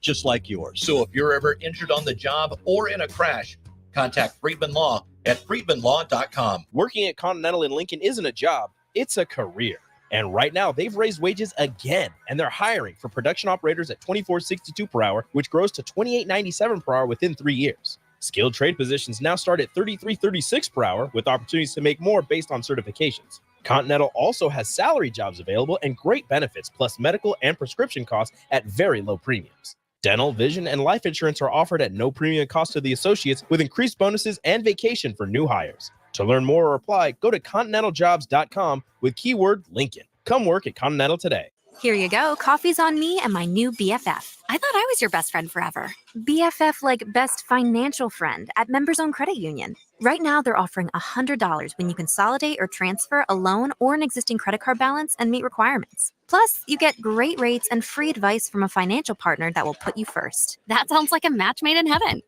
just like yours. So if you're ever injured on the job or in a crash, contact Friedman Law at friedmanlaw.com. Working at Continental in Lincoln isn't a job, it's a career. And right now, they've raised wages again, and they're hiring for production operators at $24.62 per hour, which grows to $28.97 per hour within 3 years. Skilled trade positions now start at $33.36 per hour, with opportunities to make more based on certifications. Continental also has salary jobs available and great benefits, plus medical and prescription costs at very low premiums. Dental, vision, and life insurance are offered at no premium cost to the associates, with increased bonuses and vacation for new hires. To learn more or apply, go to continentaljobs.com with keyword Lincoln. Come work at Continental today. Here you go. Coffee's on me and my new BFF. I thought I was your best friend forever. BFF like best financial friend at Members Own Credit Union. Right now, they're offering $100 when you consolidate or transfer a loan or an existing credit card balance and meet requirements. Plus, you get great rates and free advice from a financial partner that will put you first. That sounds like a match made in heaven.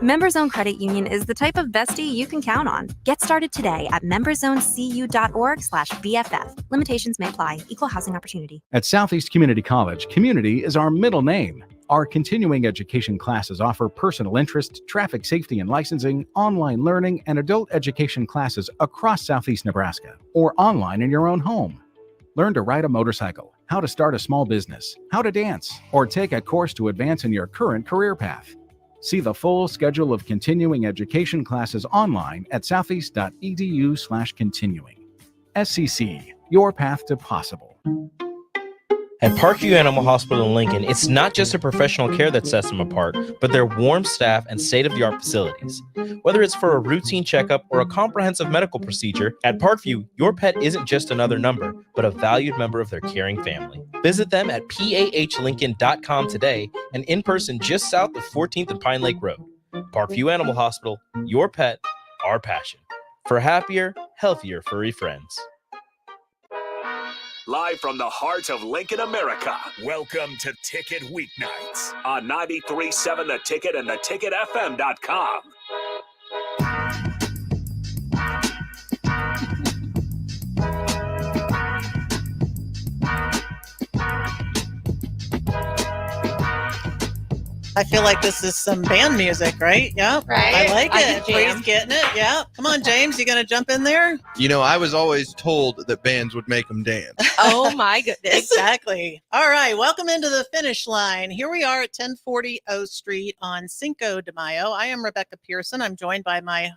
Members Own Credit Union is the type of bestie you can count on. Get started today at memberzonecu.org/BFF. Limitations may apply. Equal housing opportunity. At Southeast Community College, community is our middle name. Our continuing education classes offer personal interest, traffic safety and licensing, online learning, and adult education classes across Southeast Nebraska, or online in your own home. Learn to ride a motorcycle, how to start a small business, how to dance, or take a course to advance in your current career path. See the full schedule of continuing education classes online at southeast.edu/continuing. SCC, your path to possible. At Parkview Animal Hospital in Lincoln, it's not just a professional care that sets them apart, but their warm staff and state-of-the-art facilities. Whether it's for a routine checkup or a comprehensive medical procedure, at Parkview, your pet isn't just another number, but a valued member of their caring family. Visit them at pahlincoln.com today and in person just south of 14th and Pine Lake Road. Parkview Animal Hospital, your pet, our passion. For happier, healthier furry friends. Live from the heart of Lincoln, America. Welcome to Ticket Weeknights on 93.7 The Ticket and theticketfm.com. I feel like this is some band music, right? Yeah, right. I like I it. Bree's getting it. Yeah. Come on, James. You gonna jump in there? You know, I was always told that bands would make them dance. Oh my goodness. Exactly. All right. Welcome into the finish line. Here we are at 1040 O Street on Cinco de Mayo. I am Rebecca Pearson. I'm joined by my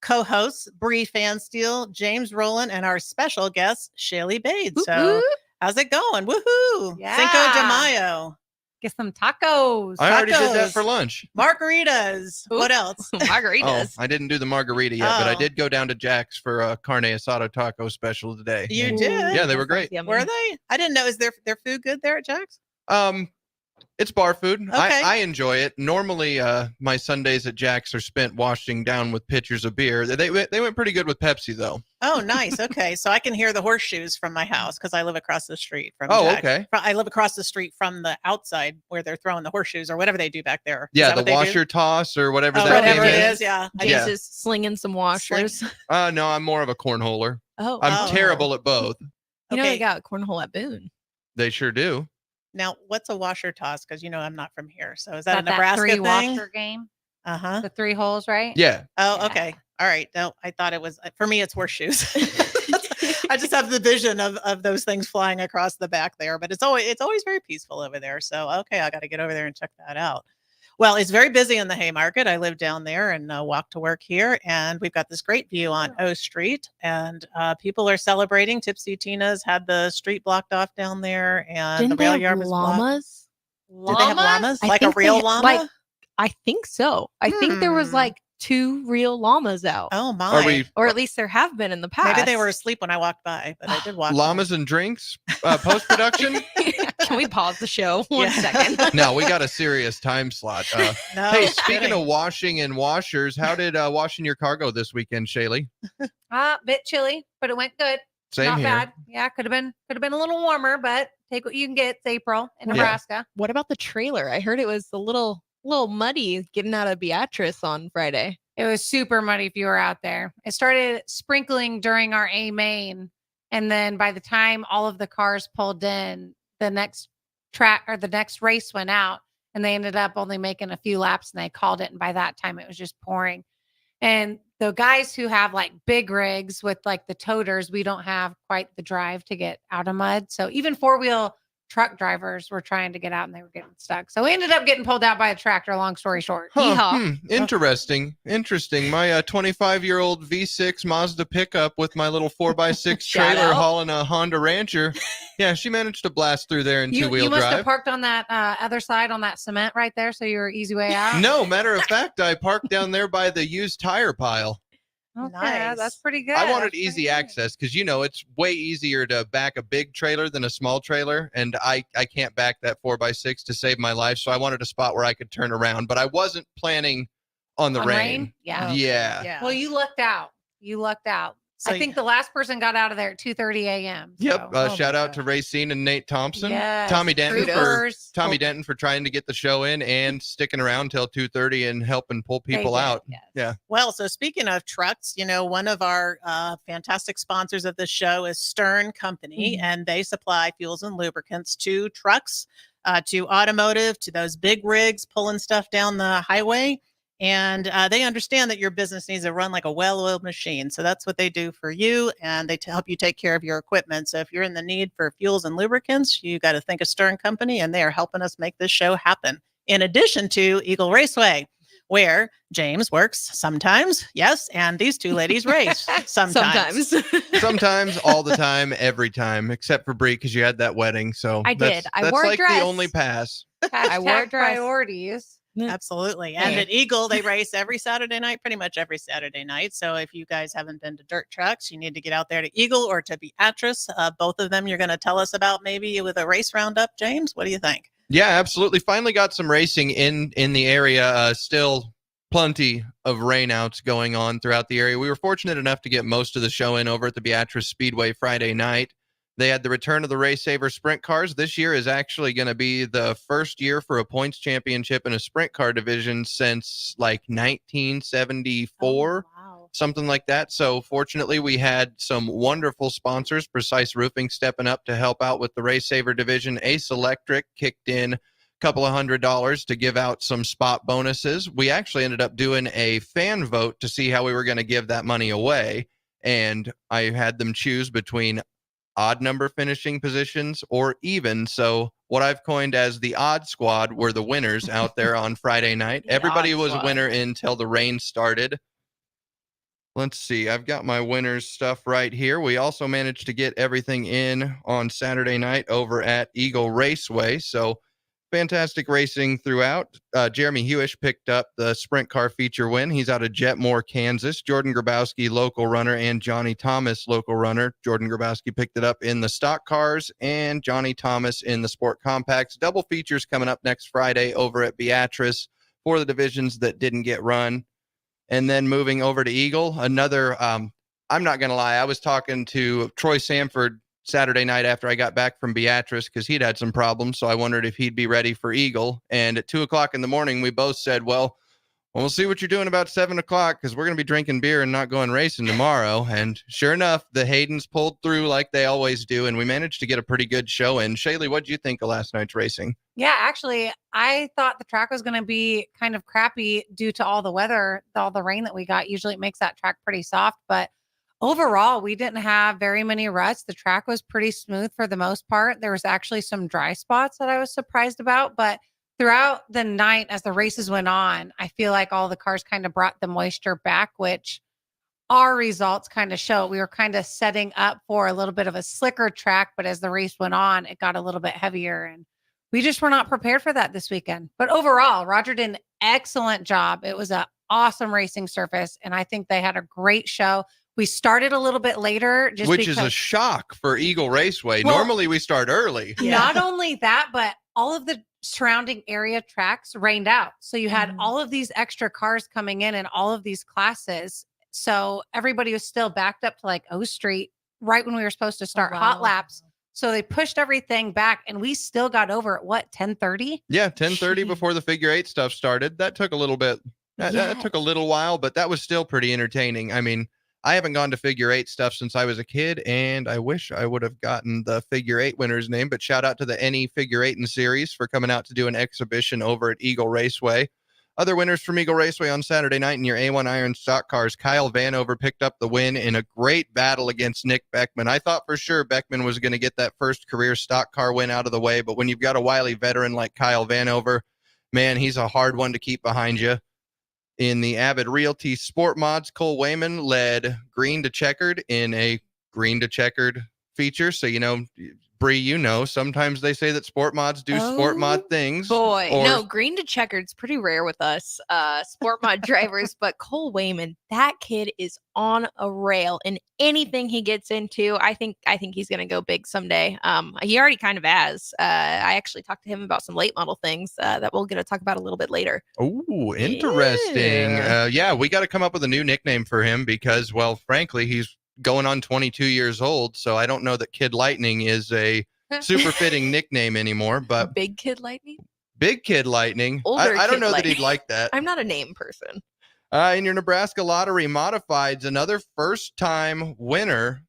co-hosts, Bree Fansteel, James Rowland, and our special guest, Shaylee Bade. So how's it going? Woohoo. Yeah. Cinco de Mayo. Get some tacos. I already did that for lunch. Margaritas. Ooh. What else? Margaritas. Oh, I didn't do the margarita yet, but I did go down to Jack's for a carne asada taco special today. You did? Yeah, they were great. Were they? I didn't know. Is their food good there at Jack's? It's bar food. Okay. I enjoy it. Normally, my Sundays at Jack's are spent washing down with pitchers of beer. They went pretty good with Pepsi, though. Oh, nice. Okay. So I can hear the horseshoes from my house because I live across the street from Jack's. Okay. I live across the street from the outside where they're throwing the horseshoes or whatever they do back there. Yeah, the washer toss or whatever that whatever game it is. Yeah. James is slinging some washers. No, I'm more of a cornholer. Oh. I'm terrible at both. You know they got cornhole at Boone. They sure do. Now, what's a washer toss? Because I'm not from here. So is that a Nebraska three thing? washer game? Uh-huh. The 3 holes, right? Yeah. Oh, okay. All right. No, I thought it was, for me, it's horseshoes. I just have the vision of those things flying across the back there, but it's always very peaceful over there. So, okay, I got to get over there and check that out. Well, it's very busy in the Haymarket. I live down there and walk to work here. And we've got this great view on O Street. And people are celebrating. Tipsy Tina's had the street blocked off down there. And Didn't the rail they have yard was llamas? Did they have llamas? I Like a think real llama? I think so. I think there was like 2 real llamas out. Oh, my. Or at least there have been in the past. Maybe they were asleep when I walked by, but I did walk Llamas and drinks post-production? Can we pause the show one second? No, we got a serious time slot. No, hey, speaking kidding. of washing and washers, how did washing your cargo this weekend, Shaylee? Bit chilly, but it went good. Same Not here. bad. Yeah, could have been a little warmer, but take what you can get. It's April in Nebraska. What about the trailer? I heard it was a little muddy getting out of Beatrice on Friday. It was super muddy if you were out there. It started sprinkling during our A main. And then by the time all of the cars pulled in, the next track or the next race went out, and they ended up only making a few laps and they called it. And by that time it was just pouring. And the guys who have like big rigs with like the toters, we don't have quite the drive to get out of mud. So even 4-wheel truck drivers were trying to get out and they were getting stuck. So we ended up getting pulled out by a tractor, long story short. Interesting. My 25-year-old V6 Mazda pickup with my little 4x6 Shout trailer out. hauling a Honda Rancher. Yeah, she managed to blast through there in You two-wheel must have drive. parked on that other side on that cement right there. So you were easy way out. No, matter of fact, I parked down there by the used tire pile. Okay, Nice. that's pretty good. I wanted That's pretty easy good. access because, it's way easier to back a big trailer than a small trailer. And I can't back that 4x6 to save my life. So I wanted a spot where I could turn around, but I wasn't planning on the On rain. Yeah. Yeah. Yeah. Well, you lucked out. You lucked out. So I think the last person got out of there at 2:30 a.m. Yep. So. Oh Shout my out to gosh. Racine and Nate Thompson. Yes, Tommy Denton troopers. Denton for trying to get the show in and sticking around till 2:30 and helping pull They people did, out. yes. Yeah. Well, so speaking of trucks, one of our fantastic sponsors of the show is Stern Company, and they supply fuels and lubricants to trucks, to automotive, to those big rigs pulling stuff down the highway. And they understand that your business needs to run like a well-oiled machine. So that's what they do for you, and they help you take care of your equipment. So if you're in the need for fuels and lubricants, you got to think of Stern Company, and they are helping us make this show happen. In addition to Eagle Raceway, where James works sometimes, yes, and these two ladies race sometimes. Sometimes, all the time, every time, except for Bree because you had that wedding. So I did. I That's wore a like dress. the only pass. I wore a Hashtag dress. priorities. Absolutely. And at Eagle, they race every Saturday night, pretty much every Saturday night. So if you guys haven't been to dirt trucks, you need to get out there to Eagle or to Beatrice. Both of them you're going to tell us about maybe with a race roundup, James. What do you think? Yeah, absolutely. Finally got some racing in the area. Still plenty of rainouts going on throughout the area. We were fortunate enough to get most of the show in over at the Beatrice Speedway Friday night. They had the return of the Race Saver sprint cars. This year is actually going to be the first year for a points championship in a sprint car division since like 1974. Wow. Something like that. So fortunately, we had some wonderful sponsors, Precise Roofing stepping up to help out with the Race Saver division. Ace Electric kicked in a couple of $100 to give out some spot bonuses. We actually ended up doing a fan vote to see how we were going to give that money away. And I had them choose between odd number finishing positions or even. So what I've coined as the odd squad were the winners out there on Friday night. The Everybody odd was a squad. winner until the rain started. Let's see. I've got my winners stuff right here. We also managed to get everything in on Saturday night over at Eagle Raceway. So fantastic racing throughout. Jeremy Hewish picked up the sprint car feature win. He's out of Jetmore, Kansas. Jordan Grabowski, local runner, and Johnny Thomas, local runner. Jordan Grabowski picked it up in the stock cars and Johnny Thomas in the sport compacts. Double features coming up next Friday over at Beatrice for the divisions that didn't get run. And then moving over to Eagle, another, I'm not going to lie, I was talking to Troy Sanford Saturday night after I got back from Beatrice because he'd had some problems. So I wondered if he'd be ready for Eagle. And at 2:00 in the morning, we both said, well, we'll see what you're doing about 7:00 because we're going to be drinking beer and not going racing tomorrow. And sure enough, the Haydens pulled through like they always do. And we managed to get a pretty good show in. Shaylee, what did you think of last night's racing? Yeah, actually, I thought the track was going to be kind of crappy due to all the weather, all the rain that we got. Usually it makes that track pretty soft, but overall, we didn't have very many ruts. The track was pretty smooth for the most part. There was actually some dry spots that I was surprised about, but throughout the night as the races went on, I feel like all the cars kind of brought the moisture back, which our results kind of show. We were kind of setting up for a little bit of a slicker track, but as the race went on, it got a little bit heavier and we just were not prepared for that this weekend. But overall, Roger did an excellent job. It was an awesome racing surface, and I think they had a great show. We started a little bit later, Which is a shock for Eagle Raceway. Well, Normally we start early. Yeah. Not only that, but all of the surrounding area tracks rained out. So you had all of these extra cars coming in all of these classes. So everybody was still backed up to like O Street right when we were supposed to start hot laps. So they pushed everything back and we still got over at what, 10:30? Yeah, 10:30 Jeez. before the figure eight stuff started. That took a little bit. That took a little while, but that was still pretty entertaining. I mean, I haven't gone to figure eight stuff since I was a kid, and I wish I would have gotten the figure eight winner's name, but shout out to the NE Figure Eight and Series for coming out to do an exhibition over at Eagle Raceway. Other winners from Eagle Raceway on Saturday night in your A1 Iron stock cars, Kyle Vanover picked up the win in a great battle against Nick Beckman. I thought for sure Beckman was going to get that first career stock car win out of the way, but when you've got a wily veteran like Kyle Vanover, man, he's a hard one to keep behind you. In the Avid Realty Sport Mods, Cole Wayman led green to checkered in a green to checkered feature. So, Bree, sometimes they say that sport mods do sport mod things. Boy, no, green to checkered's pretty rare with us sport mod drivers, but Cole Wayman, that kid is on a rail in anything he gets into. I think he's going to go big someday. He already kind of has. I actually talked to him about some late model things that we're going to talk about a little bit later. Oh, interesting. Yeah, we got to come up with a new nickname for him because, well, frankly, he's going on 22 years old, so I don't know that Kid Lightning is a super fitting nickname anymore, but Big Kid Lightning? Big Kid Lightning. Older I don't Kid know that Lightning. he'd like that. I'm not a name person. In your Nebraska Lottery Modifieds, another first-time winner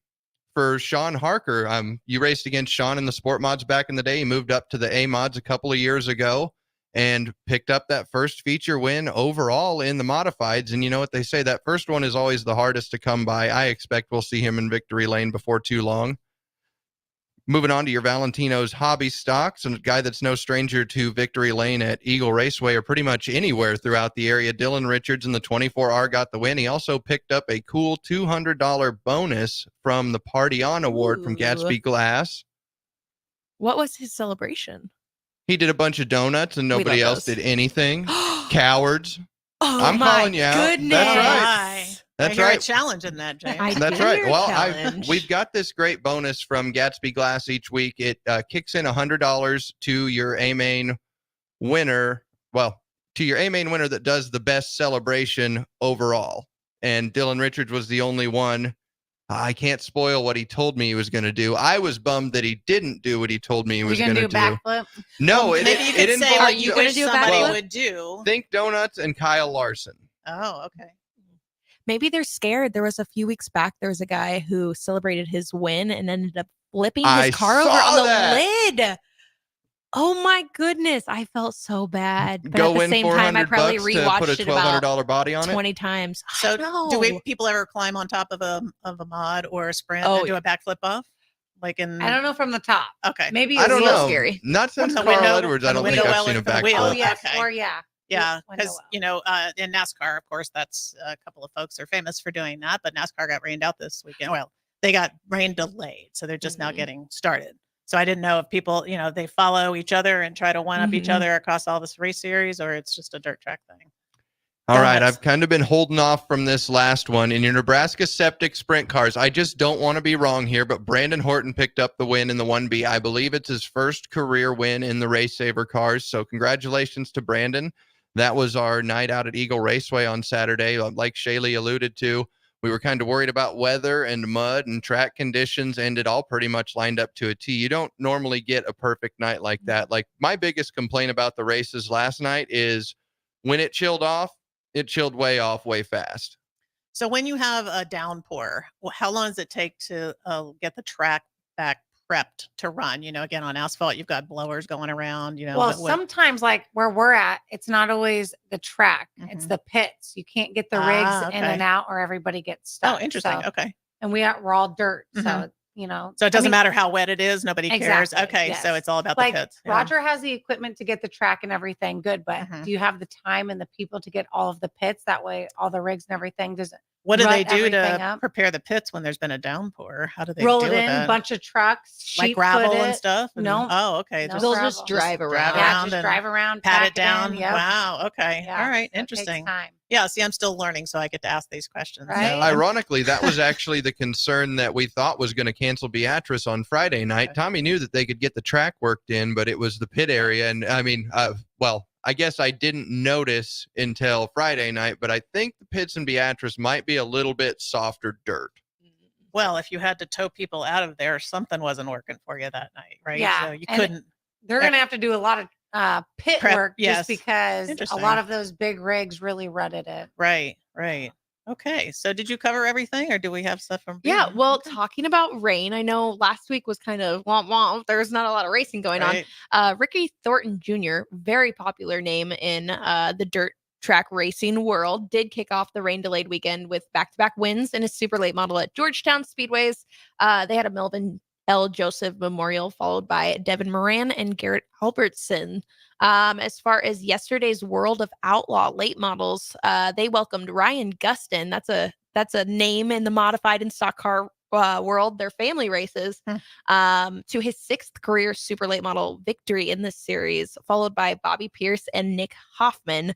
for Sean Harker. You raced against Sean in the Sport Mods back in the day. He moved up to the A Mods a couple of years ago and picked up that first feature win overall in the modifieds. And you know what they say, that first one is always the hardest to come by. I expect we'll see him in victory lane before too long. Moving on to your Valentino's hobby stocks, and a guy that's no stranger to victory lane at Eagle Raceway or pretty much anywhere throughout the area. Dylan Richards in the 24R got the win. He also picked up a cool $200 bonus from the Party On Award from Gatsby Glass. What was his celebration? He did a bunch of donuts and nobody else did anything. Cowards. Oh, I'm my calling you out. goodness. That's right. That's I hear right. a challenge in that, James. That's right. Well, we've got this great bonus from Gatsby Glass each week. It kicks in $100 to your A-Main winner. Well, to your A-Main winner that does the best celebration overall. And Dylan Richards was the only one. I can't spoil what he told me he was going to do. I was bummed that he didn't do what he told me he was going to do. Backflip? No, Well, it maybe you could involved say what you gonna wish do a somebody backflip? would do. Think Donuts and Kyle Larson. Oh, okay. Maybe they're scared. There was a few weeks back, there was a guy who celebrated his win and ended up flipping his I car over saw on the that. lid. Oh my goodness. I felt so bad. But Go at the win same time, I $400 probably to put rewatched a it about $1,200 body on it. 20 times. So, do No. people ever climb on top of a mod or a sprint Oh, and do a backflip off? Like in I don't know from the top. Okay. Maybe I don't little know. scary. Not since the Carl window- Edwards. from I the don't think window I've well seen a and from the backflip. wheel. Oh yes, Okay. or yeah. Yeah, Window because well. in NASCAR, of course, that's a couple of folks are famous for doing that. But NASCAR got rained out this weekend. Well, they got rain delayed, so they're just now getting started. So I didn't know if people, they follow each other and try to one up each other across all this race series, or it's just a dirt track thing. All right, Donuts. I've kind of been holding off from this last one. In your Nebraska Septic Sprint cars, I just don't want to be wrong here, but Brandon Horton picked up the win in the 1B. I believe it's his first career win in the Race Saver cars, so congratulations to Brandon. That was our night out at Eagle Raceway on Saturday. Like Shaylee alluded to, we were kind of worried about weather and mud and track conditions, and it all pretty much lined up to a T. You don't normally get a perfect night like that. Like, my biggest complaint about the races last night is when it chilled off, it chilled way off way fast. So when you have a downpour, how long does it take to get the track back prepped to run? Again, on asphalt, you've got blowers going around. Well, but with- sometimes like where we're at, it's not always the track; it's the pits. You can't get the rigs in okay. and out, or everybody gets stuck. Oh, interesting. So- Okay. And we're all dirt, so Mhm. So it doesn't matter how wet it is; nobody cares. Exactly, Okay, yes. so it's all about Like the pits. Yeah. Roger has the equipment to get the track and everything good, but Mhm. do you have the time and the people to get all of the pits? That way, all the rigs and everything doesn't What do they rut do everything to up. prepare the pits when there's been a downpour? How do they roll deal it with in, that? bunch of trucks, Like sheet gravel put and it. stuff? No. Oh, okay. No They'll gravel. just drive around. drive Yeah, around just and drive around, pat pack it down. in, yep. Wow. Okay. Yeah, All right. so it takes Interesting. time. Yeah. See, I'm still learning, so I get to ask these questions. Right. So, Ironically, that was actually the concern that we thought was going to cancel Beatrice on Friday night. Okay. Tommy knew that they could get the track worked in, but it was the pit area. And I mean, I guess I didn't notice until Friday night, but I think the pits in Beatrice might be a little bit softer dirt. well, if you had to tow people out of there, something wasn't working for you that night, right? Yeah, So you and couldn't. They're going to have to do a lot of pit Prep, work yes. just because a Interesting. lot of those big rigs really rutted it. Right. Right. Okay. So did you cover everything, or do we have stuff from? Yeah, Brianna? well, Okay. talking about rain, I know last week was kind of womp womp. There's not a lot of racing going Right. on. Ricky Thornton Jr., very popular name in the dirt track racing world, did kick off the rain delayed weekend with back-to-back wins in his super late model at Georgetown Speedways. They had a Melvin L. Joseph Memorial, followed by Devin Moran and Garrett Albertson. As far as yesterday's World of Outlaw late models, they welcomed Ryan Gustin. That's a name in the modified and stock car world. Their family races to his 6th career super late model victory in this series, followed by Bobby Pierce and Nick Hoffman.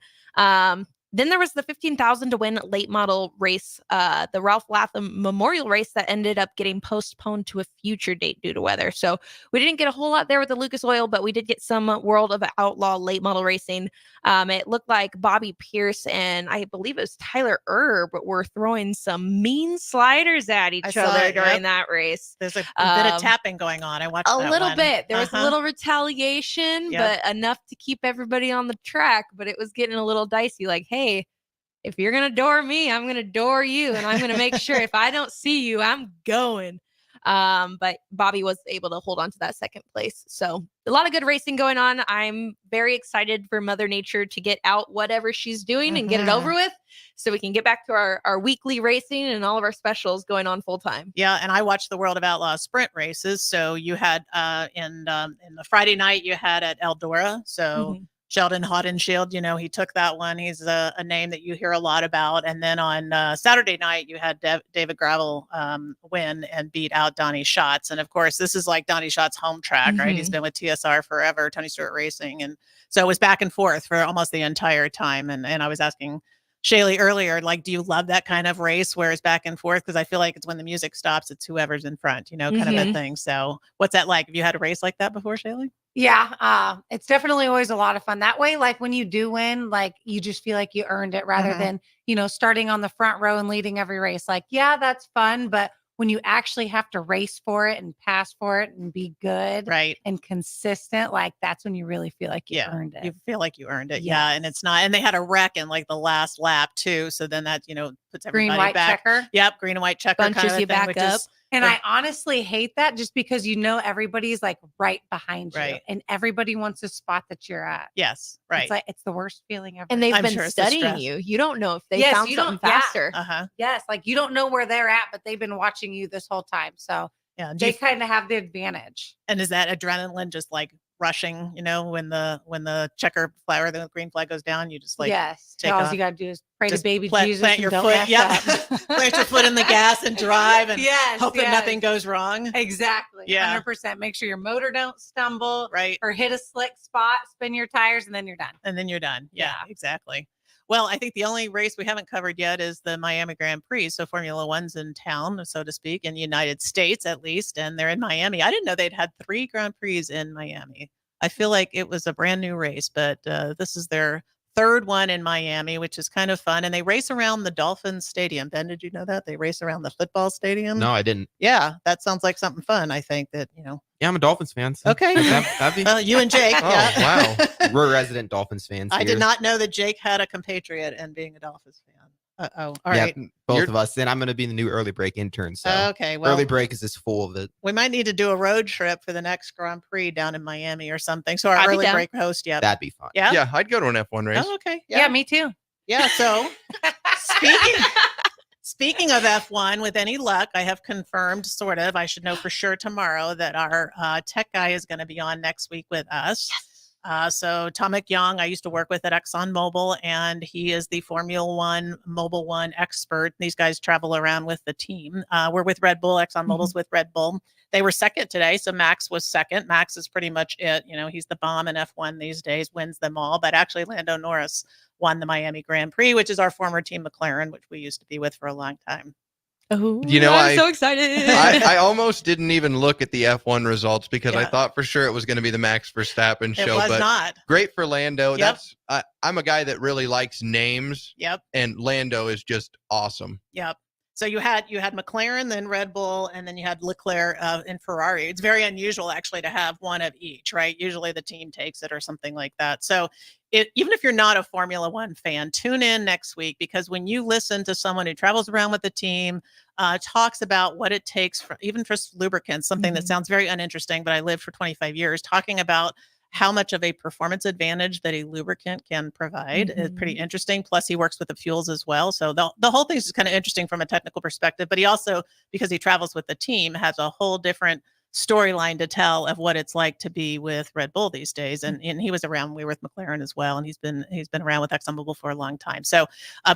Then there was the 15,000 to win late model race, the Ralph Latham Memorial Race that ended up getting postponed to a future date due to weather. So we didn't get a whole lot there with the Lucas Oil, but we did get some World of Outlaw late model racing. It looked like Bobby Pierce and I believe it was Tyler Erb were throwing some mean sliders at each saw other it, during yep. that race. There's a bit of tapping going on. I watched A that little one. bit. There was a Uh-huh. little retaliation, Yep. but enough to keep everybody on the track. But it was getting a little dicey. Like, hey, if you're gonna door me, I'm gonna door you, and I'm gonna make sure if I don't see you, I'm going. But Bobby was able to hold on to that second place. So a lot of good racing going on. I'm very excited for Mother Nature to get out whatever she's doing and get it over with, so we can get back to our weekly racing and all of our specials going on full time. Yeah, and I watched the World of Outlaw sprint races. So you had in the Friday night you had at Eldora. So Sheldon Haudenschild, he took that one. He's a name that you hear a lot about. And then on Saturday night you had David Gravel win and beat out Donnie Schatz. And of course, this is like Donnie Schatz's home track, right? He's been with TSR forever, Tony Stewart Racing, and so it was back and forth for almost the entire time. And I was asking Shaylee earlier, like, do you love that kind of race where it's back and forth? Because I feel like it's when the music stops, it's whoever's in front, kind of a thing. So what's that like? Have you had a race like that before, Shaylee? Yeah, it's definitely always a lot of fun that way. Like when you do win, like you just feel like you earned it rather than, starting on the front row and leading every race. Like, yeah, that's fun. But when you actually have to race for it and pass for it and be good Right. and consistent, like that's when you really feel like you earned it. You feel like you earned it. Yeah. And it's not, and they had a wreck in like the last lap too. So then that, puts everybody Green, white back. checker. Yep. Green and white checker. Bunches kind of you thing, back which up. is- And I honestly hate that just because everybody's like right behind you Right. and everybody wants a spot that you're at. Yes. Right. It's like it's the worst feeling ever. And they've I'm been sure it's the studying stress. you. You don't know if they Yes, found you something don't- yeah. faster. Uh-huh. Yes, like you don't know where they're at, but they've been watching you this whole time. So Yeah. they kind of have the advantage. And is that adrenaline just like rushing, when the checker flag or the green flag goes down, you just like Yes. take All off. you gotta do is pray Just to baby plant- Jesus plant and your don't foot- mess yep. up. plant your foot in the gas and drive and yes, hope that nothing goes wrong. Exactly. Yeah. 100%. Make sure your motor don't stumble Right. or hit a slick spot, spin your tires, and then you're done. And then you're done. Yeah, Yeah. exactly. Well, I think the only race we haven't covered yet is the Miami Grand Prix. So Formula One's in town, so to speak, in the United States at least, and they're in Miami. I didn't know they'd had 3 Grand Prix in Miami. I feel like it was a brand new race, but this is their 3rd one in Miami, which is kind of fun. And they race around the Dolphins Stadium. Ben, did you know that? They race around the football stadium? No, I didn't. Yeah, that sounds like something fun, I think, that, Yeah, I'm a Dolphins fan. So Okay. that'd be. Well, you and Jake. Oh, yeah. wow. We're resident Dolphins fans. I here. did not know that Jake had a compatriot and being a Dolphins fan. Uh-oh. All yeah, right. both You're- of us. And I'm going to be the new early break intern. So Okay. Well, early break is just full of it. we might need to do a road trip for the next Grand Prix down in Miami or something. So our I'd be early down. break host, yeah. That'd be fun. Yeah. Yeah, I'd go to an F1 race. Oh, okay. Yeah, me too. Yeah. So speaking of F1, with any luck, I have confirmed, sort of, I should know for sure tomorrow that our tech guy is going to be on next week with us. So Tom McYoung, I used to work with at ExxonMobil, and he is the Formula One, Mobile One expert. These guys travel around with the team. We're with Red Bull. ExxonMobil's with Red Bull. They were second today, so Max was second. Max is pretty much it. He's the bomb in F1 these days, wins them all. But actually, Lando Norris won the Miami Grand Prix, which is our former team McLaren, which we used to be with for a long time. Oh, You know, I'm so excited. I almost didn't even look at the F1 results because I Yeah. thought for sure it was going to be the Max Verstappen It show. was But not. great for Lando. Yep. I'm a guy that really likes names, Yep. and Lando is just awesome. Yep. So you had McLaren, then Red Bull, and then you had Leclerc and Ferrari. It's very unusual actually to have one of each, right? Usually the team takes it or something like that. So even if you're not a Formula One fan, tune in next week, because when you listen to someone who travels around with the team, talks about what it takes for even for lubricants, something that sounds very uninteresting, but I lived for 25 years, talking about how much of a performance advantage that a lubricant can provide is pretty interesting. Plus, he works with the fuels as well. So the whole thing is kind of interesting from a technical perspective, but he also, because he travels with the team, has a whole different storyline to tell of what it's like to be with Red Bull these days. And he was around, we were with McLaren as well. And he's been around with ExxonMobil for a long time. So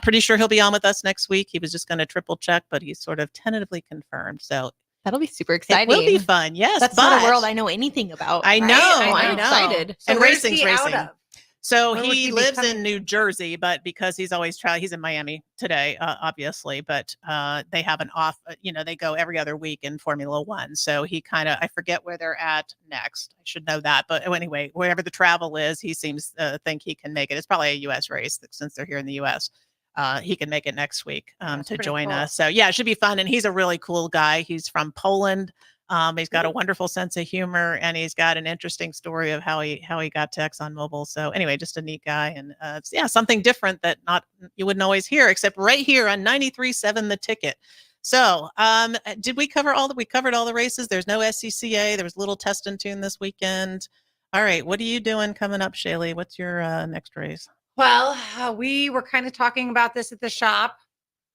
pretty sure he'll be on with us next week. He was just going to triple check, but he's sort of tentatively confirmed. So that'll be super exciting. It will be fun. Yes. That's not a world I know anything about. I know. Right? I'm excited. So and racing's he racing. out of? So Where would he he be lives coming- in New Jersey, but because he's always traveling, he's in Miami today, obviously, but they have an off, they go every other week in Formula One. So he I forget where they're at next. I should know that. But anyway, wherever the travel is, he seems to think he can make it. It's probably a U.S. race since they're here in the U.S. He can make it next week to join us. So yeah, it should be fun. And he's a really cool guy. He's from Poland. He's got a wonderful sense of humor, and he's got an interesting story of how he got to ExxonMobil. So anyway, just a neat guy, and something different that you wouldn't always hear, except right here on 93.7 The Ticket. So did we cover we covered all the races? There's no SCCA. There was a little test and tune this weekend. All right, what are you doing coming up, Shaylee? What's your next race? Well, we were kind of talking about this at the shop.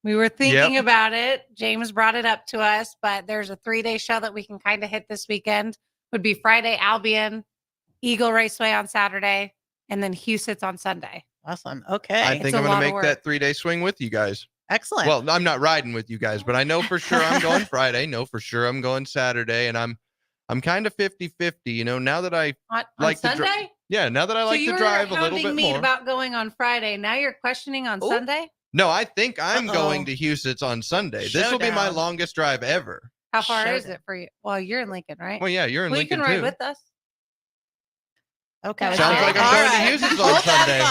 We were thinking about it. James brought it up to us, but there's a 3-day show that we can kind of hit this weekend. Would be Friday, Albion, Eagle Raceway on Saturday, and then Huset's on Sunday. Awesome. Okay. I think I'm going to make that 3-day swing with you guys. Excellent. Well, I'm not riding with you guys, but I know for sure I'm going Friday. Know for sure I'm going Saturday, and I'm kind of 50-50. Now that I on Sunday. Now that I like to drive a little bit more. About going on Friday. Now you're questioning on Sunday. No, I think I'm going to Huset's on Sunday. This will be my longest drive ever. How far is it for you? Well, you're in Lincoln, right? Well, yeah, you're in Lincoln you can ride too. with us. Okay. Sounds like I'm going to Huset's on Sunday.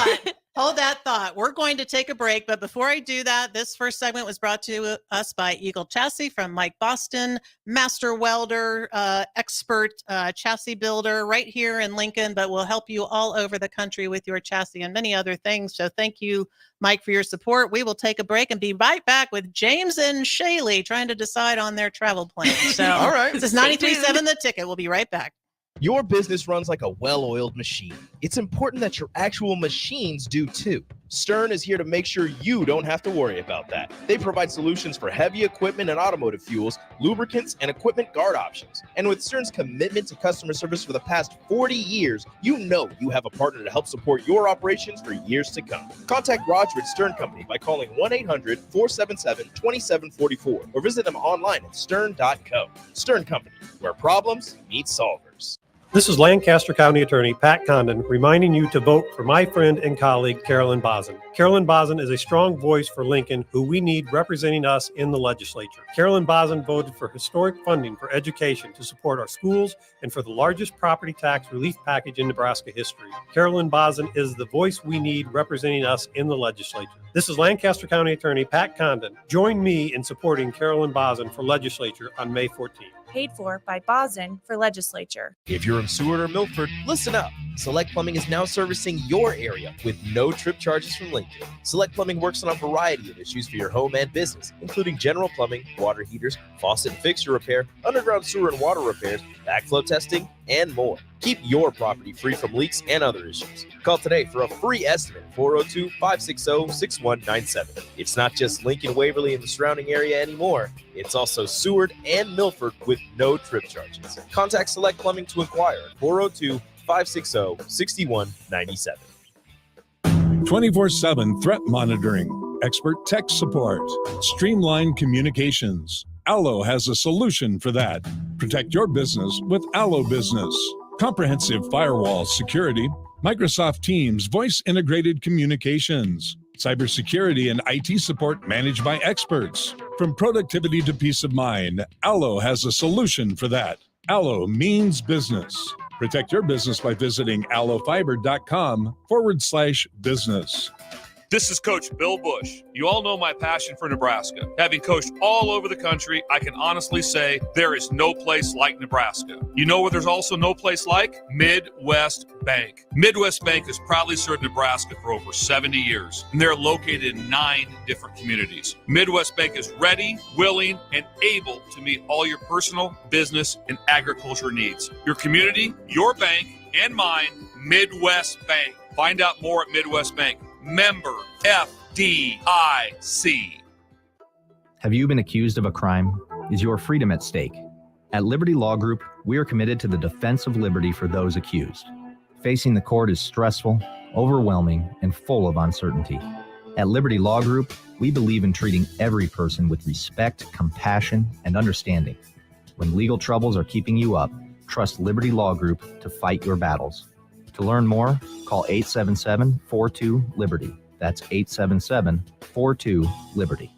Hold that thought. We're going to take a break, but before I do that, this first segment was brought to us by Eagle Chassis from Mike Boston, master welder, expert chassis builder right here in Lincoln, but will help you all over the country with your chassis and many other things. So thank you, Mike, for your support. We will take a break and be right back with James and Shaylee trying to decide on their travel plan. So all right. This is 93.7 The Ticket. We'll be right back. Your business runs like a well-oiled machine. It's important that your actual machines do too. Stern is here to make sure you don't have to worry about that. They provide solutions for heavy equipment and automotive fuels, lubricants, and equipment guard options. And with Stern's commitment to customer service for the past 40 years, you know you have a partner to help support your operations for years to come. Contact Roger at Stern Company by calling 1-800-477-2744 or visit them online at stern.co. Stern Company, where problems meet solvers. This is Lancaster County Attorney Pat Condon reminding you to vote for my friend and colleague, Carolyn Bozin. Carolyn Bozin is a strong voice for Lincoln, who we need representing us in the legislature. Carolyn Bozin voted for historic funding for education to support our schools and for the largest property tax relief package in Nebraska history. Carolyn Bozin is the voice we need representing us in the legislature. This is Lancaster County Attorney Pat Condon. Join me in supporting Carolyn Bozin for legislature on May 14th. Paid for by Bozin for legislature. If you're in Seward or Milford, listen up. Select Plumbing is now servicing your area with no trip charges from Lincoln. Select Plumbing works on a variety of issues for your home and business, including general plumbing, water heaters, faucet and fixture repair, underground sewer and water repairs, backflow testing, and more. Keep your property free from leaks and other issues. Call today for a free estimate, 402-560-6197. It's not just Lincoln, Waverly, and the surrounding area anymore. It's also Seward and Milford with no trip charges. Contact Select Plumbing to inquire at 402-560-6197. 24/7 threat monitoring, expert tech support, streamlined communications. Allo has a solution for that. Protect your business with Allo Business. Comprehensive firewall security, Microsoft Teams voice integrated communications, cybersecurity and IT support managed by experts. From productivity to peace of mind, Allo has a solution for that. Allo means business. Protect your business by visiting allofiber.com/business. This is Coach Bill Bush. You all know my passion for Nebraska. Having coached all over the country, I can honestly say there is no place like Nebraska. You know where there's also no place like? Midwest Bank. Midwest Bank has proudly served Nebraska for over 70 years, and they're located in 9 different communities. Midwest Bank is ready, willing, and able to meet all your personal, business, and agriculture needs. Your community, your bank, and mine, Midwest Bank. Find out more at Midwest Bank. Member FDIC. Have you been accused of a crime? Is your freedom at stake? At Liberty Law Group, we are committed to the defense of liberty for those accused. Facing the court is stressful, overwhelming, and full of uncertainty. At Liberty Law Group, we believe in treating every person with respect, compassion, and understanding. When legal troubles are keeping you up, trust Liberty Law Group to fight your battles. To learn more, call 877-42-LIBERTY. That's 877-42-LIBERTY.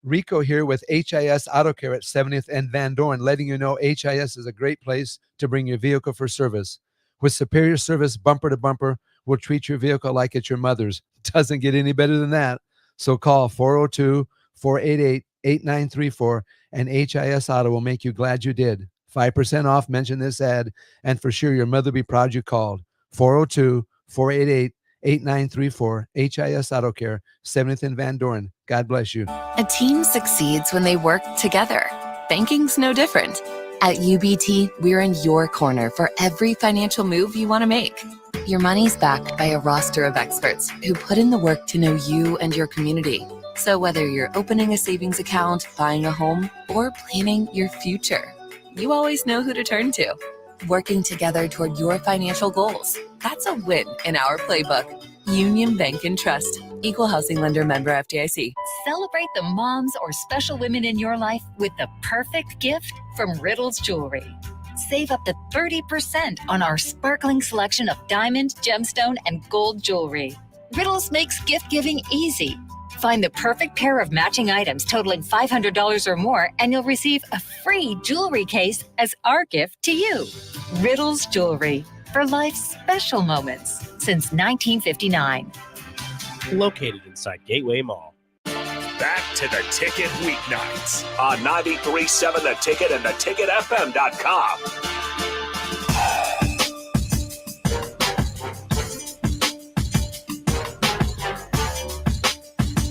Rico here with HIS Auto Care at 70th and Van Dorn, letting you know HIS is a great place to bring your vehicle for service. With superior service bumper to bumper, we'll treat your vehicle like it's your mother's. Doesn't get any better than that. So call 402-488-8934 and HIS Auto will make you glad you did. 5% off, mention this ad, and for sure your mother will be proud you called. 402-488-8934, HIS Auto Care, 70th and Van Dorn. God bless you. A team succeeds when they work together. Banking's no different. At UBT, we're in your corner for every financial move you want to make. Your money's backed by a roster of experts who put in the work to know you and your community. So whether you're opening a savings account, buying a home, or planning your future, you always know who to turn to. Working together toward your financial goals. That's a win in our playbook. Union Bank and Trust. Equal housing lender, member FDIC. Celebrate the moms or special women in your life with the perfect gift from Riddles Jewelry. Save up to 30% on our sparkling selection of diamond, gemstone, and gold jewelry. Riddles makes gift giving easy. Find the perfect pair of matching items totaling $500 or more, and you'll receive a free jewelry case as our gift to you. Riddles Jewelry, for life's special moments since 1959. Located inside Gateway Mall. Back to the Ticket weeknights on 93.7 The Ticket and theticketfm.com.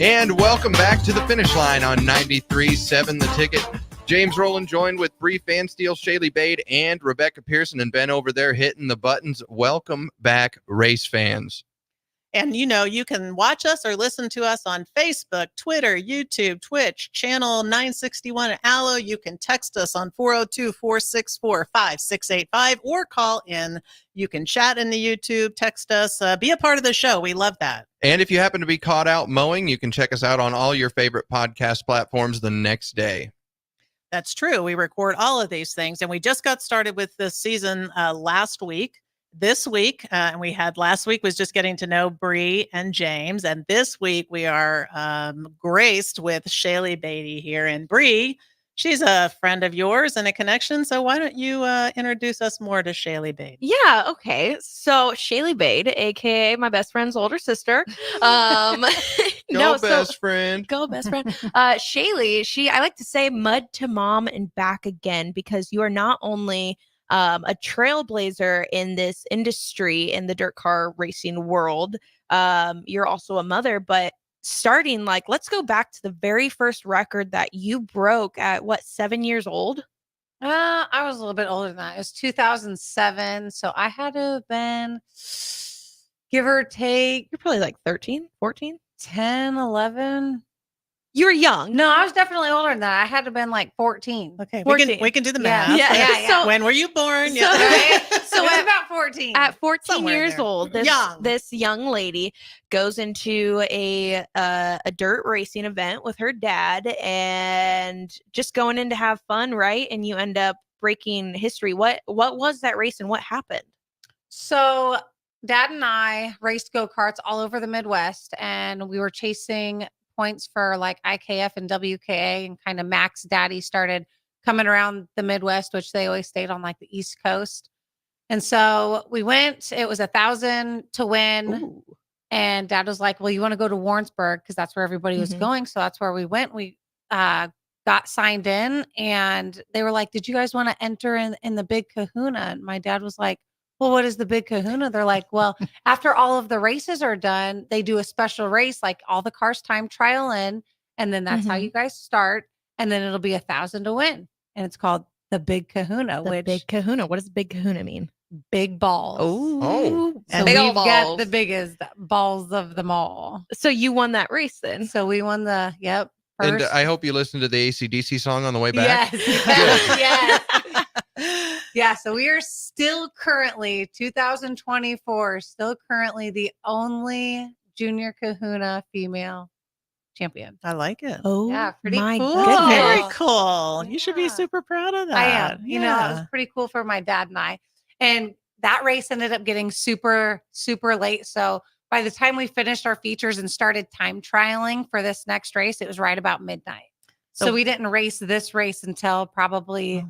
And welcome back to the finish line on 93.7 The Ticket. James Rowland joined with Bree Fansteel, Shaylee Bade, and Rebecca Pearson, and Ben over there hitting the buttons. Welcome back, race fans. And you know, you can watch us or listen to us on Facebook, Twitter, YouTube, Twitch, channel 961 at Allo. You can text us on 402-464-5685 or call in. You can chat in the YouTube, text us, be a part of the show. We love that. And if you happen to be caught out mowing, you can check us out on all your favorite podcast platforms the next day. That's true. We record all of these things, and we just got started with this season last week. This week, and we had last week was just getting to know Bree and James, and this week we are graced with Shaylee Bade here. And Bree, she's a friend of yours and a connection. So why don't you introduce us more to Shaylee Bade? Yeah, okay. So Shaylee Bade, aka my best friend's older sister. Go best friend. Go best friend. Shaylee, I like to say mud to mom and back again, because you are not only a trailblazer in this industry, in the dirt car racing world. You're also a mother, but starting, like, let's go back to the very first record that you broke at, what, 7 years old? I was a little bit older than that. It was 2007. So I had to have been, give or take, you're probably like 13, 14, 10, 11. You were young. No, I was definitely older than that. I had to have been like 14. Okay, 14. we can do the math. Yeah. So, when were you born? So, Right? So it's about 14. At 14 Somewhere years there. old, Young. this young lady goes into a dirt racing event with her dad and just going in to have fun, right? And you end up breaking history. What was that race and what happened? So Dad and I raced go-karts all over the Midwest, and we were chasing points for like IKF and WKA, and kind of Max Daddy started coming around the Midwest, which they always stayed on like the East Coast. And so we went, it was $1,000 to win. Ooh. And Dad was like, well, you want to go to Warrensburg because that's where everybody was going. So that's where we went. We got signed in and they were like, did you guys want to enter in the Big Kahuna? And my dad was like, well, what is the Big Kahuna? They're like, well, after all of the races are done, they do a special race, like all the cars time trial in. And then that's how you guys start. And then it'll be $1,000 to win. And it's called the Big Kahuna. The Big Kahuna. What does Big Kahuna mean? Big balls. Oh. So And big we've old got balls. the biggest balls of them all. So you won that race then? So we won the, And first. I hope you listened to the AC/DC song on the way back. Yes. yes. Yeah. So we are still currently 2024, still currently the only junior kahuna female champion. I like it. Oh, yeah. Pretty cool. Very cool. You should be super proud of that. I am. You know, it was pretty cool for my dad and I. And that race ended up getting super, super late. So by the time we finished our features and started time trialing for this next race, it was right about midnight. So we didn't race this race until probably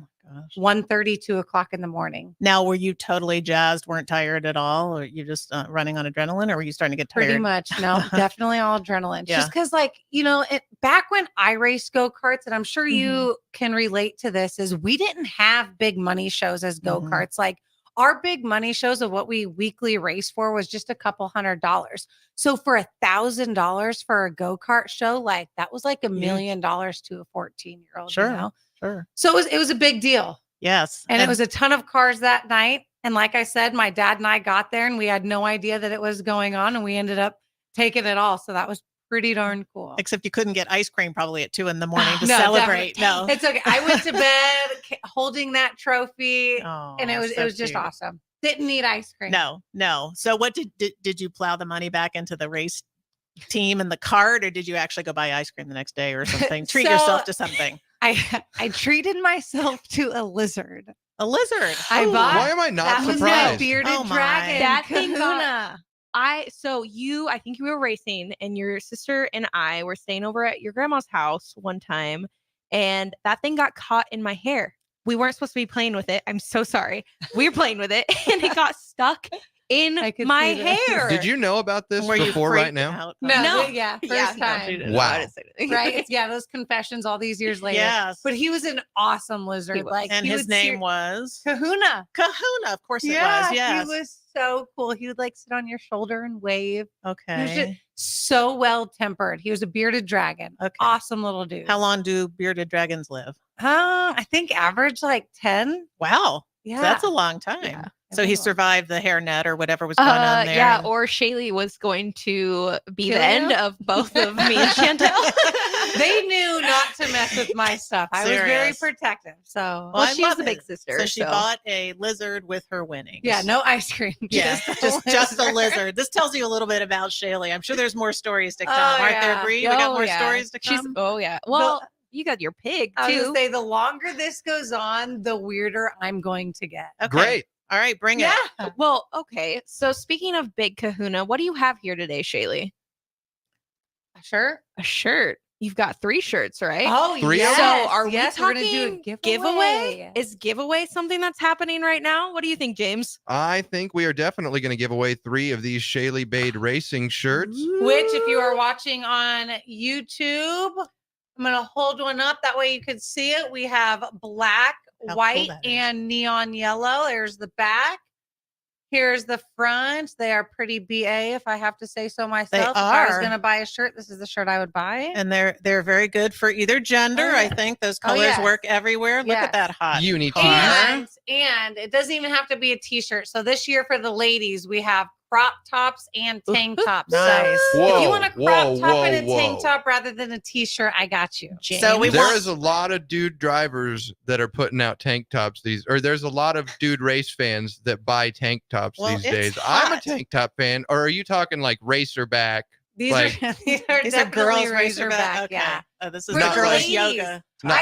1:30, 2 o'clock in the morning. Now, were you totally jazzed, weren't tired at all? Or you just running on adrenaline, or were you starting to get tired? Pretty much. No, definitely all adrenaline. Yeah. Just because, like, you know, back when I raced go-karts, and I'm sure you can relate to this, is we didn't have big money shows as go-karts. Like, our big money shows of what we weekly race for was just a couple $100. So for $1,000 for a go-kart show, like that was like $1 million to a 14-year-old. Sure. You know? Sure. So it was a big deal. Yes. And it was a ton of cars that night. And like I said, my dad and I got there and we had no idea that it was going on, and we ended up taking it all. So that was pretty darn cool. Except you couldn't get ice cream probably at 2 a.m. to No, celebrate. definitely. No, It's okay. I went to bed holding that trophy, and it was so just cute. awesome. Didn't need ice cream. No. So what did you plow the money back into the race team and the cart, or did you actually go buy ice cream the next day or something? Treat So, yourself to something. I treated myself to a lizard. A lizard. I bought. Why am I not that was surprised? my bearded Oh my. dragon. That thing kahuna. I think you were racing and your sister and I were staying over at your grandma's house one time, and that thing got caught in my hair. We weren't supposed to be playing with it. I'm so sorry. We were playing with it and it got stuck in my see that. hair. Did you know about this Were you before right freaked now? out? No, yeah, first Yeah, no, time. she didn't know Wow. how to say anything. Right? It's, those confessions all these years later. Yes. But he was an awesome lizard. He was. Like, And he his would name was Kahuna. Kahuna. Of course it was. Yes. He was so cool. He would like sit on your shoulder and wave. He was just Okay. so well tempered. He was a bearded dragon. Okay. Awesome little dude. How long do bearded dragons live? I think average like 10. Wow. Yeah. That's a long time. Yeah. So he survived the hairnet or whatever was going on there. Yeah, and- or Shaylee was going to be Kill the end you? of both of me and Chantel. They knew not to mess with my stuff. I was very Serious. protective. So Well, I she's love the big it. sister, So she so. bought a lizard with her winnings. yeah, no ice cream. Yeah, just a lizard. This tells you a little bit about Shaylee. I'm sure there's more stories to come. Aren't there, yeah. Bree? We got more yeah. stories to She's come. oh yeah. Well, you got your pig I was too. gonna say the longer this goes on, the weirder I'm going to get. Okay. Great. All right, bring Yeah. it. Well, okay. So speaking of Big Kahuna, what do you have here today, Shaylee? Sure. A shirt. You've got 3 shirts, right? Oh, Three of yes. them? So are yes, we we're talking gonna do a giveaway? Is giveaway something that's happening right now? What do you think, James? I think we are definitely going to give away 3 of these Shaylee Bade racing shirts. Which, if you are watching on YouTube, I'm going to hold one up. That way you can see it. We have black, How cool white, that is. and neon yellow. There's the back. Here's the front. They are pretty BA, if I have to say so myself. If I was are. going to buy a shirt, this is the shirt I would buy. And they're very good for either gender. Oh, I yeah. think those Oh, colors yes. work everywhere. Look at Yes. that hot. Uni car. And it doesn't even have to be a t-shirt. So this year for the ladies, we have crop tops and tank tops. Nice. So if you Whoa, want a crop whoa, top whoa, and a tank whoa. top rather than a t-shirt, I got you. So we There want is a lot of dude drivers that are putting out tank tops or there's a lot of dude race fans that buy tank tops Well, these it's days. I'm a hot. tank top fan. Or are you talking like racerback? These Like- are these are These are definitely girls Razorback. Razorback. Okay. Yeah. This is For the Not girls like- yoga. No.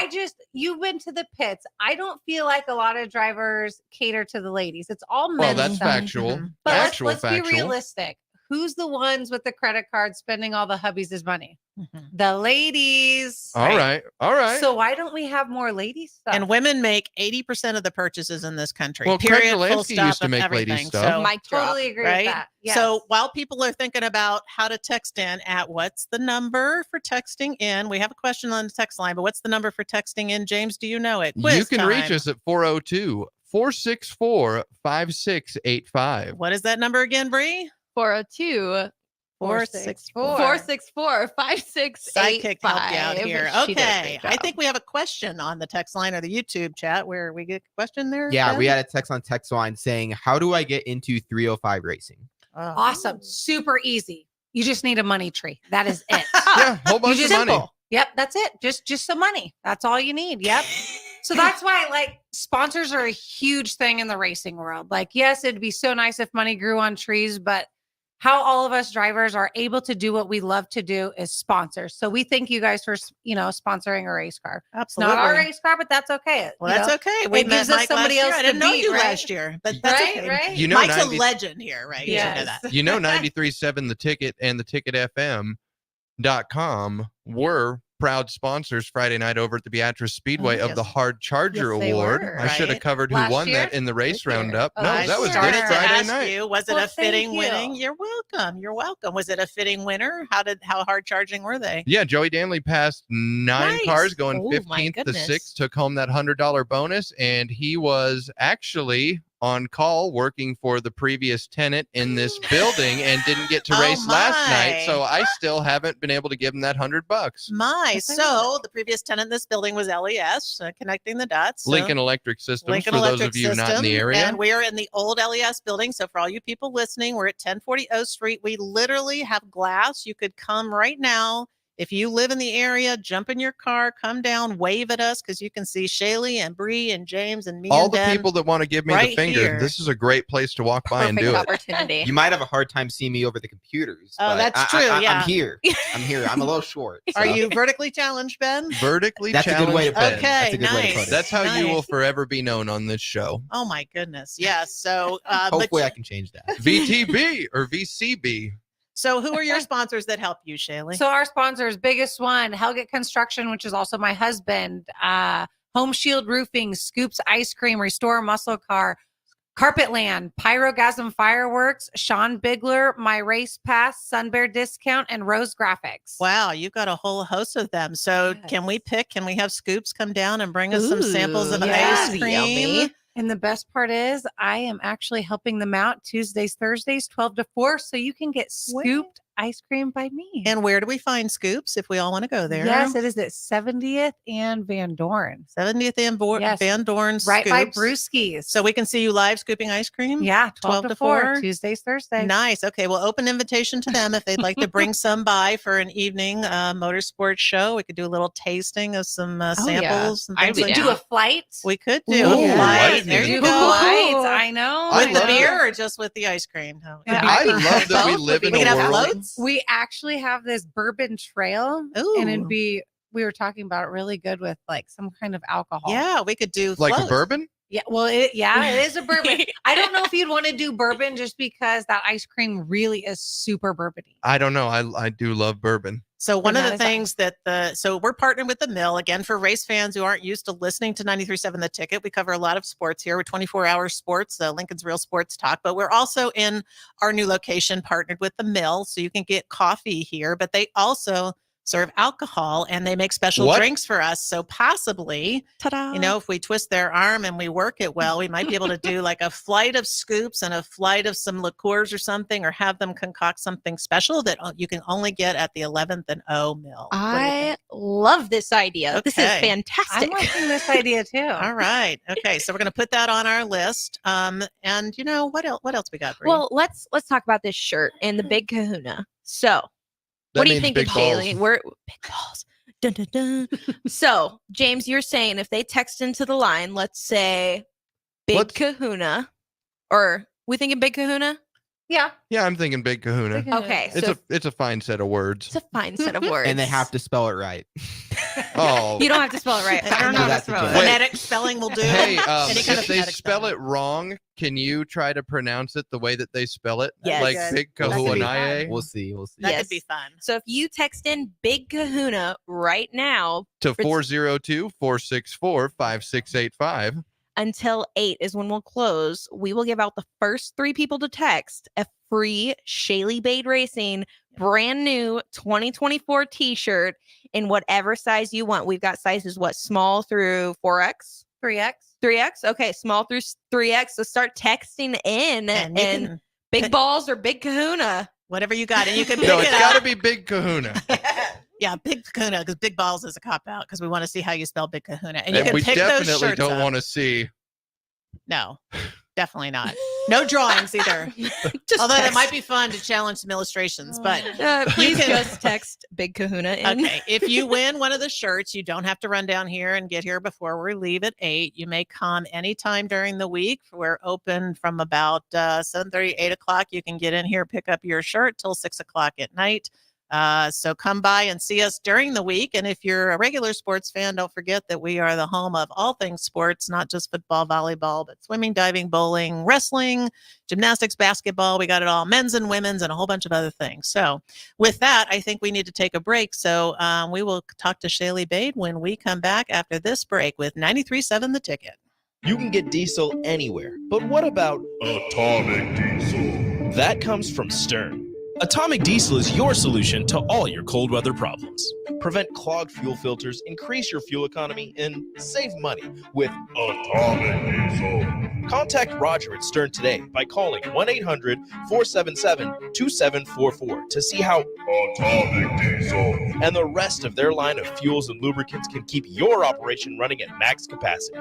You've been to the pits. I don't feel like a lot of drivers cater to the ladies. It's all men. Well, that's stuff. factual. Mhm. But Actual let's be factual. realistic. who's the ones with the credit card spending all the hubbies' money? Mhm. The ladies. All right. All right. So why don't we have more ladies stuff? And women make 80% of the purchases in this country. Well, Craig period. Full Delansky stop used to of make ladies everything. stuff. So, Mic drop. Totally agree right? with that. Yes. So while people are thinking about how to text in at what's the number for texting in, we have a question on the text line, but what's the number for texting in? James, do you know it? You Quiz can reach time. us at 402-464-5685. What is that number again, Bree? 402 464. 464 5685. Sidekick helped you out here. She did a Okay. great I job. think we have a question on the text line or the YouTube chat where we get a question there. Yeah, we Ben? had a text on text line saying, "How do I get into 305 racing?" Oh. Awesome. Super easy. You just need a money tree. That is it. Yeah, whole bunch You of just- money. Yep, that's it. Just some money. That's all you need. Yep. So that's why like sponsors are a huge thing in the racing world. Like, yes, it'd be so nice if money grew on trees, but how all of us drivers are able to do what we love to do is sponsors. So we thank you guys for, sponsoring a race car. Absolutely. It's not our race car, but that's okay. Well, that's okay. It We gives met us Mike somebody last else year. I to didn't know beat, you right? last year, but that's Right, okay. right. You know, Mike's 90 a legend here, right? You should know Yes. that. You know, 93.7 The Ticket and theticketfm.com were proud sponsors Friday night over at the Beatrice Speedway of the Hard Charger Yes, they Award. were, I should have right? could who Last won year? that in the race roundup. Oh, No, I that was started this to Friday ask night. you, was it Well, a fitting thank you. winning? You're welcome. You're welcome. Was it a fitting winner? How hard charging were they? Yeah, Joey Danley passed 9 Nice. cars going Oh, my 15th to goodness. 6th, took home that $100 bonus, and he was actually on call working for the previous tenant in this building and didn't get to Oh, race last night. my. So I still haven't been able to give him that $100. My, so the previous tenant in this building was LES, connecting the dots. So Lincoln Electric Systems, Lincoln for those Electric of you not in System, the area. And we are in the old LES building. So for all you people listening, we're at 1040 O Street. We literally have glass. You could come right now. If you live in the area, jump in your car, come down, wave at us because you can see Shaylee and Bree and James and me All and the Ben. people that want to give me the right finger, here. this is a great place to walk by and do it. opportunity. You might have a hard time seeing me over the computers. Oh, but that's I- true, yeah. I'm here. I'm here. I'm a little short. Are so. you vertically challenged, Ben? Vertically That's a good way to challenged put Ben. it. That's a good way to nice. put it. That's how you will Nice. forever be known on this show. Oh my goodness. Yes. So but Hopefully, I can change that. VTB or VCB. so who are your sponsors that help you, Shaylee? So our sponsors, biggest one, Hellgate Construction, which is also my husband, Home Shield Roofing, Scoops Ice Cream, Restore Muscle Car, Carpetland, Pyrogasm Fireworks, Sean Bigler, My Race Pass, Sunbear Discount, and Rose Graphics. Wow, you've got a whole host of them. So can we have Scoops come down and bring us some samples of Ooh, ice yeah, cream? yummy. And the best part is I am actually helping them out Tuesdays, Thursdays, 12 to 4. So you can get scooped ice cream by me. And where do we find Scoops if we all want to go there? Yes, it is at 70th and Van Dorn. 70th and Yes. Van Dorn Right by Scoops. Brewski's. So we can see you live scooping ice cream? Yeah, 12 to 4, 4. Tuesdays, Thursdays. Nice. Okay. Well, open invitation to them if they'd like to bring some by for an evening motorsports show. We could do a little tasting of some samples. And I things would like do that. a flight. We could do Ooh, a flight. lightning. There you Ooh. go. Flights, I know. With I the love beer or just with the ice cream? No. Yeah, I think love that we both live would in be We a could have world. floats. We actually have this bourbon trail, and it'd Ooh. be. We were talking about it really good with like some kind of alcohol. Yeah, we could do Like a floats. bourbon? Yeah. Well, it is a bourbon. I don't know if you'd want to do bourbon just because that ice cream really is super bourbony. I don't know. I do love bourbon. So one of that the is things so we're partnered with the Mill again for race fans who aren't used to listening to 93.7 The Ticket. We cover a lot of sports here. We're 24-hour sports, Lincoln's Real Sports Talk, but we're also in our new location partnered with the Mill, so you can get coffee here, but they also serve alcohol and they make special What? drinks for us. So possibly, if we twist their arm and we work it well, we might be able to do like a flight of scoops and a flight of some liqueurs or something, or have them concoct something special that you can only get at the 11th and O Mill. What do you I think? love this idea. This is Okay. fantastic. I'm liking this idea too. All right. Okay. So we're going to put that on our list. And what else we got? Bree? Well, let's talk about this shirt and the big kahuna. So That what do you means think, big Shaylee? balls. We're big balls. Dun, dun, dun. So, James, you're saying if they text into the line, let's say big Let's- kahuna, or we thinking big kahuna? Yeah. Yeah, I'm thinking Big Kahuna. Big Kahuna. Okay. It's So a fine set of words. it's a fine set of words. And they have to spell it right. Oh, You don't have to spell it right. I don't know how to spell it. Phonetic spelling will do. hey, Any kind if of they phonetic spell it wrong, can you try to pronounce it the way that they spell it? Yes. Like Good. Big That could be Kahuanae We'll see. We'll see. That Yes. could be fun. So if you text in Big Kahuna right now to 402-464-5685. until 8 is when we'll close, we will give out the first 3 people to text a free Shaylee Bade Racing brand new 2024 t-shirt in whatever size you want. We've got sizes, what, small through 4X? 3X. 3X? Okay, small through 3X. So start texting in And you and can Big Balls or Big Kahuna. whatever you got, and you can pick No, it it's up. got to be Big Kahuna. Yeah, Big Kahuna, because Big Balls is a cop out because we want to see how you spell Big Kahuna, and you And can we pick those definitely shirts don't up. want to see. No, definitely not. No drawings either. Although it might be fun to challenge some illustrations, but Please can- just text Big Kahuna in. okay. If you win one of the shirts, you don't have to run down here and get here before we leave at 8. You may come anytime during the week. We're open from about 7:30, 8 o'clock. You can get in here, pick up your shirt till 6 o'clock at night. So come by and see us during the week. And if you're a regular sports fan, don't forget that we are the home of all things sports, not just football, volleyball, but swimming, diving, bowling, wrestling, gymnastics, basketball. We got it all, men's and women's, and a whole bunch of other things. So with that, I think we need to take a break. So we will talk to Shaylee Bade when we come back after this break with 93.7 The Ticket. You can get diesel anywhere, but what about Atomic Diesel? That comes from Stern. Atomic Diesel is your solution to all your cold weather problems. Prevent clogged fuel filters, increase your fuel economy, and save money with Atomic Diesel. Contact Roger at Stern today by calling 1-800-477-2744 to see how Atomic Diesel and the rest of their line of fuels and lubricants can keep your operation running at max capacity.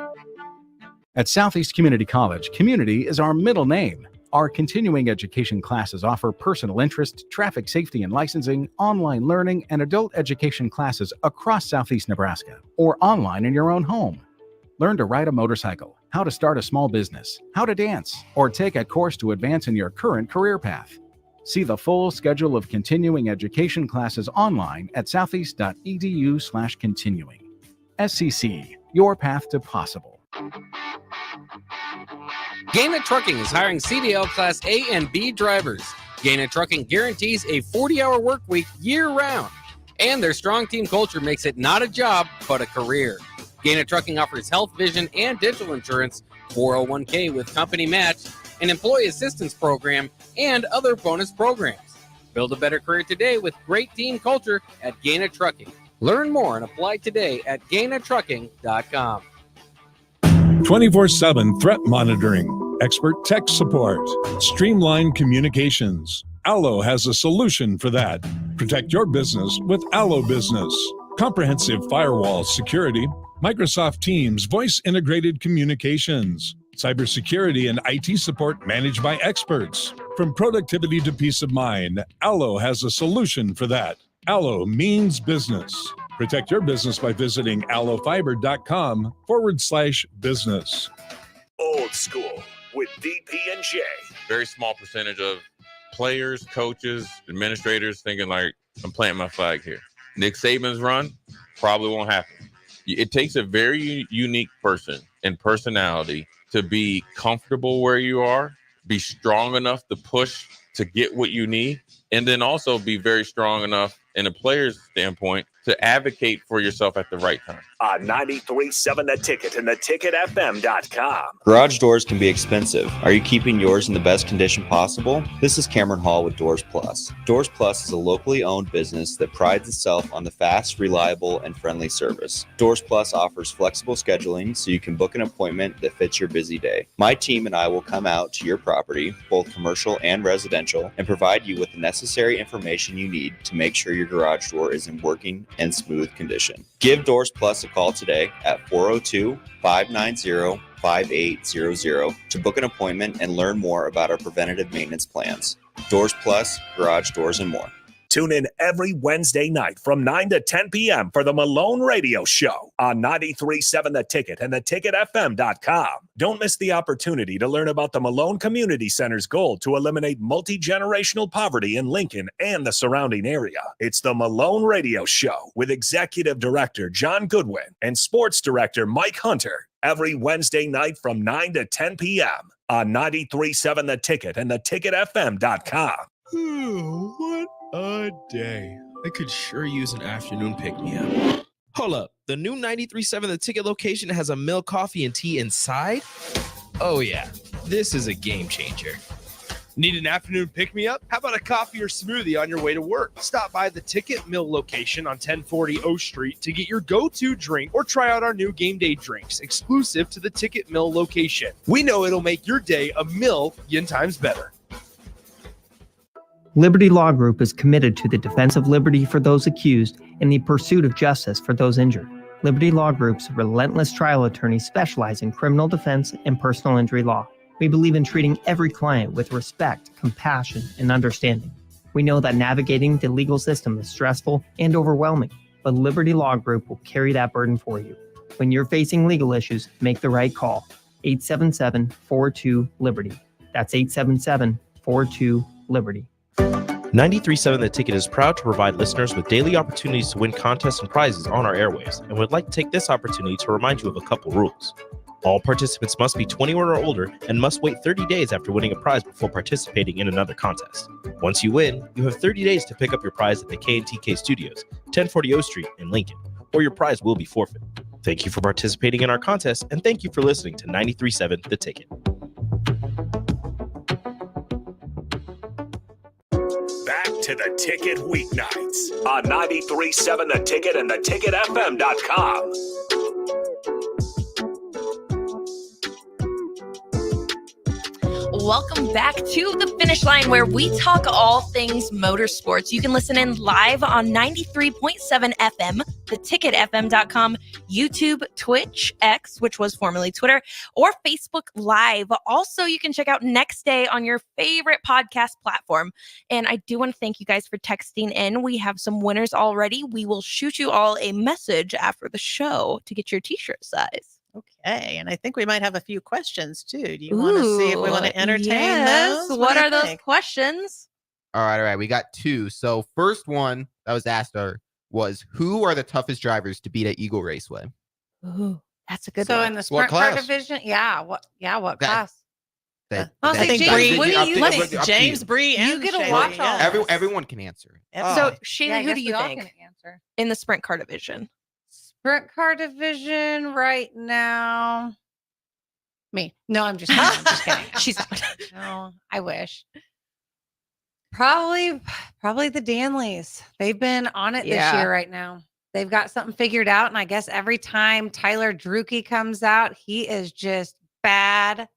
At Southeast Community College, community is our middle name. Our continuing education classes offer personal interest, traffic safety and licensing, online learning, and adult education classes across Southeast Nebraska or online in your own home. Learn to ride a motorcycle, how to start a small business, how to dance, or take a course to advance in your current career path. See the full schedule of continuing education classes online at southeast.edu/continuing. SCC, your path to possible. Gaina Trucking is hiring CDL Class A and B drivers. Gaina Trucking guarantees a 40-hour work week year-round, and their strong team culture makes it not a job, but a career. Gaina Trucking offers health, vision, and dental insurance, 401k with company match, an employee assistance program, and other bonus programs. Build a better career today with great team culture at Gaina Trucking. Learn more and apply today at GainaTrucking.com. 24/7 threat monitoring, expert tech support, streamlined communications. Allo has a solution for that. Protect your business with Allo Business. Comprehensive firewall security, Microsoft Teams voice integrated communications, cybersecurity and IT support managed by experts. From productivity to peace of mind, Allo has a solution for that. Allo means business. Protect your business by visiting allofiber.com/business. Old School with DP and J. Very small percentage of players, coaches, administrators thinking like, I'm planting my flag here. Nick Saban's run probably won't happen. It takes a very unique person and personality to be comfortable where you are, be strong enough to push to get what you need, and then also be very strong enough in a player's standpoint to advocate for yourself at the right time. On 93.7 The Ticket and theticketfm.com. Garage doors can be expensive. Are you keeping yours in the best condition possible? This is Cameron Hall with Doors Plus. Doors Plus is a locally owned business that prides itself on the fast, reliable, and friendly service. Doors Plus offers flexible scheduling so you can book an appointment that fits your busy day. My team and I will come out to your property, both commercial and residential, and provide you with the necessary information you need to make sure your garage door is in working and smooth condition. Give Doors Plus a call today at 402-590-5800 to book an appointment and learn more about our preventative maintenance plans. Doors Plus, garage doors, and more. Tune in every Wednesday night from 9 to 10 p.m. for the Malone Radio Show on 93.7 The Ticket and theticketfm.com. Don't miss the opportunity to learn about the Malone Community Center's goal to eliminate multi-generational poverty in Lincoln and the surrounding area. It's the Malone Radio Show with Executive Director John Goodwin and Sports Director Mike Hunter every Wednesday night from 9 to 10 p.m. on 93.7 The Ticket and theticketfm.com. What a day. I could sure use an afternoon pick-me-up. Hold up. The new 93.7 The Ticket location has a milk, coffee, and tea inside? Oh, yeah. This is a game changer. Need an afternoon pick-me-up? How about a coffee or smoothie on your way to work? Stop by the Ticket Mill location on 1040 O Street to get your go-to drink or try out our new game day drinks exclusive to the Ticket Mill location. We know it'll make your day a million times better. Liberty Law Group is committed to the defense of liberty for those accused and the pursuit of justice for those injured. Liberty Law Group's relentless trial attorneys specialize in criminal defense and personal injury law. We believe in treating every client with respect, compassion, and understanding. We know that navigating the legal system is stressful and overwhelming, but Liberty Law Group will carry that burden for you. When you're facing legal issues, make the right call. 877-42-LIBERTY. That's 877-42-LIBERTY. 93.7 The Ticket is proud to provide listeners with daily opportunities to win contests and prizes on our airwaves, and would like to take this opportunity to remind you of a couple rules. All participants must be 21 or older and must wait 30 days after winning a prize before participating in another contest. Once you win, you have 30 days to pick up your prize at the K&TK Studios, 1040 O Street in Lincoln, or your prize will be forfeit. Thank you for participating in our contest, and thank you for listening to 93.7 The Ticket. Back to The Ticket weeknights on 93.7 The Ticket and theticketfm.com. Welcome back to The Finish Line, where we talk all things motorsports. You can listen in live on 93.7 FM, theticketfm.com, YouTube, Twitch, X, which was formerly Twitter, or Facebook Live. Also, you can check out Next Day on your favorite podcast platform. And I do want to thank you guys for texting in. We have some winners already. We will shoot you all a message after the show to get your t-shirt size. Okay, and I think we might have a few questions too. Do you want to see if we want to entertain those? What do you are those think? questions? All right. We got two. So first one that was asked was, who are the toughest drivers to beat at Eagle Raceway? Ooh, that's a good So one. in the sprint car division, what class? That, I was that- like, that- James, what do up you to- think? up to you. James Bree and You get to Shaylee, watch all yeah. this. Everyone can answer. So, Shaylee, Yeah, I who guess do you we all think can answer. in the sprint car division? Sprint car division right now. Me. No, I'm just kidding. I'm just kidding. She's not. No, I wish. Probably the Danleys. They've been on it this year right now. They've got something figured out. And I guess every time Tyler Drucke comes out, he is just fast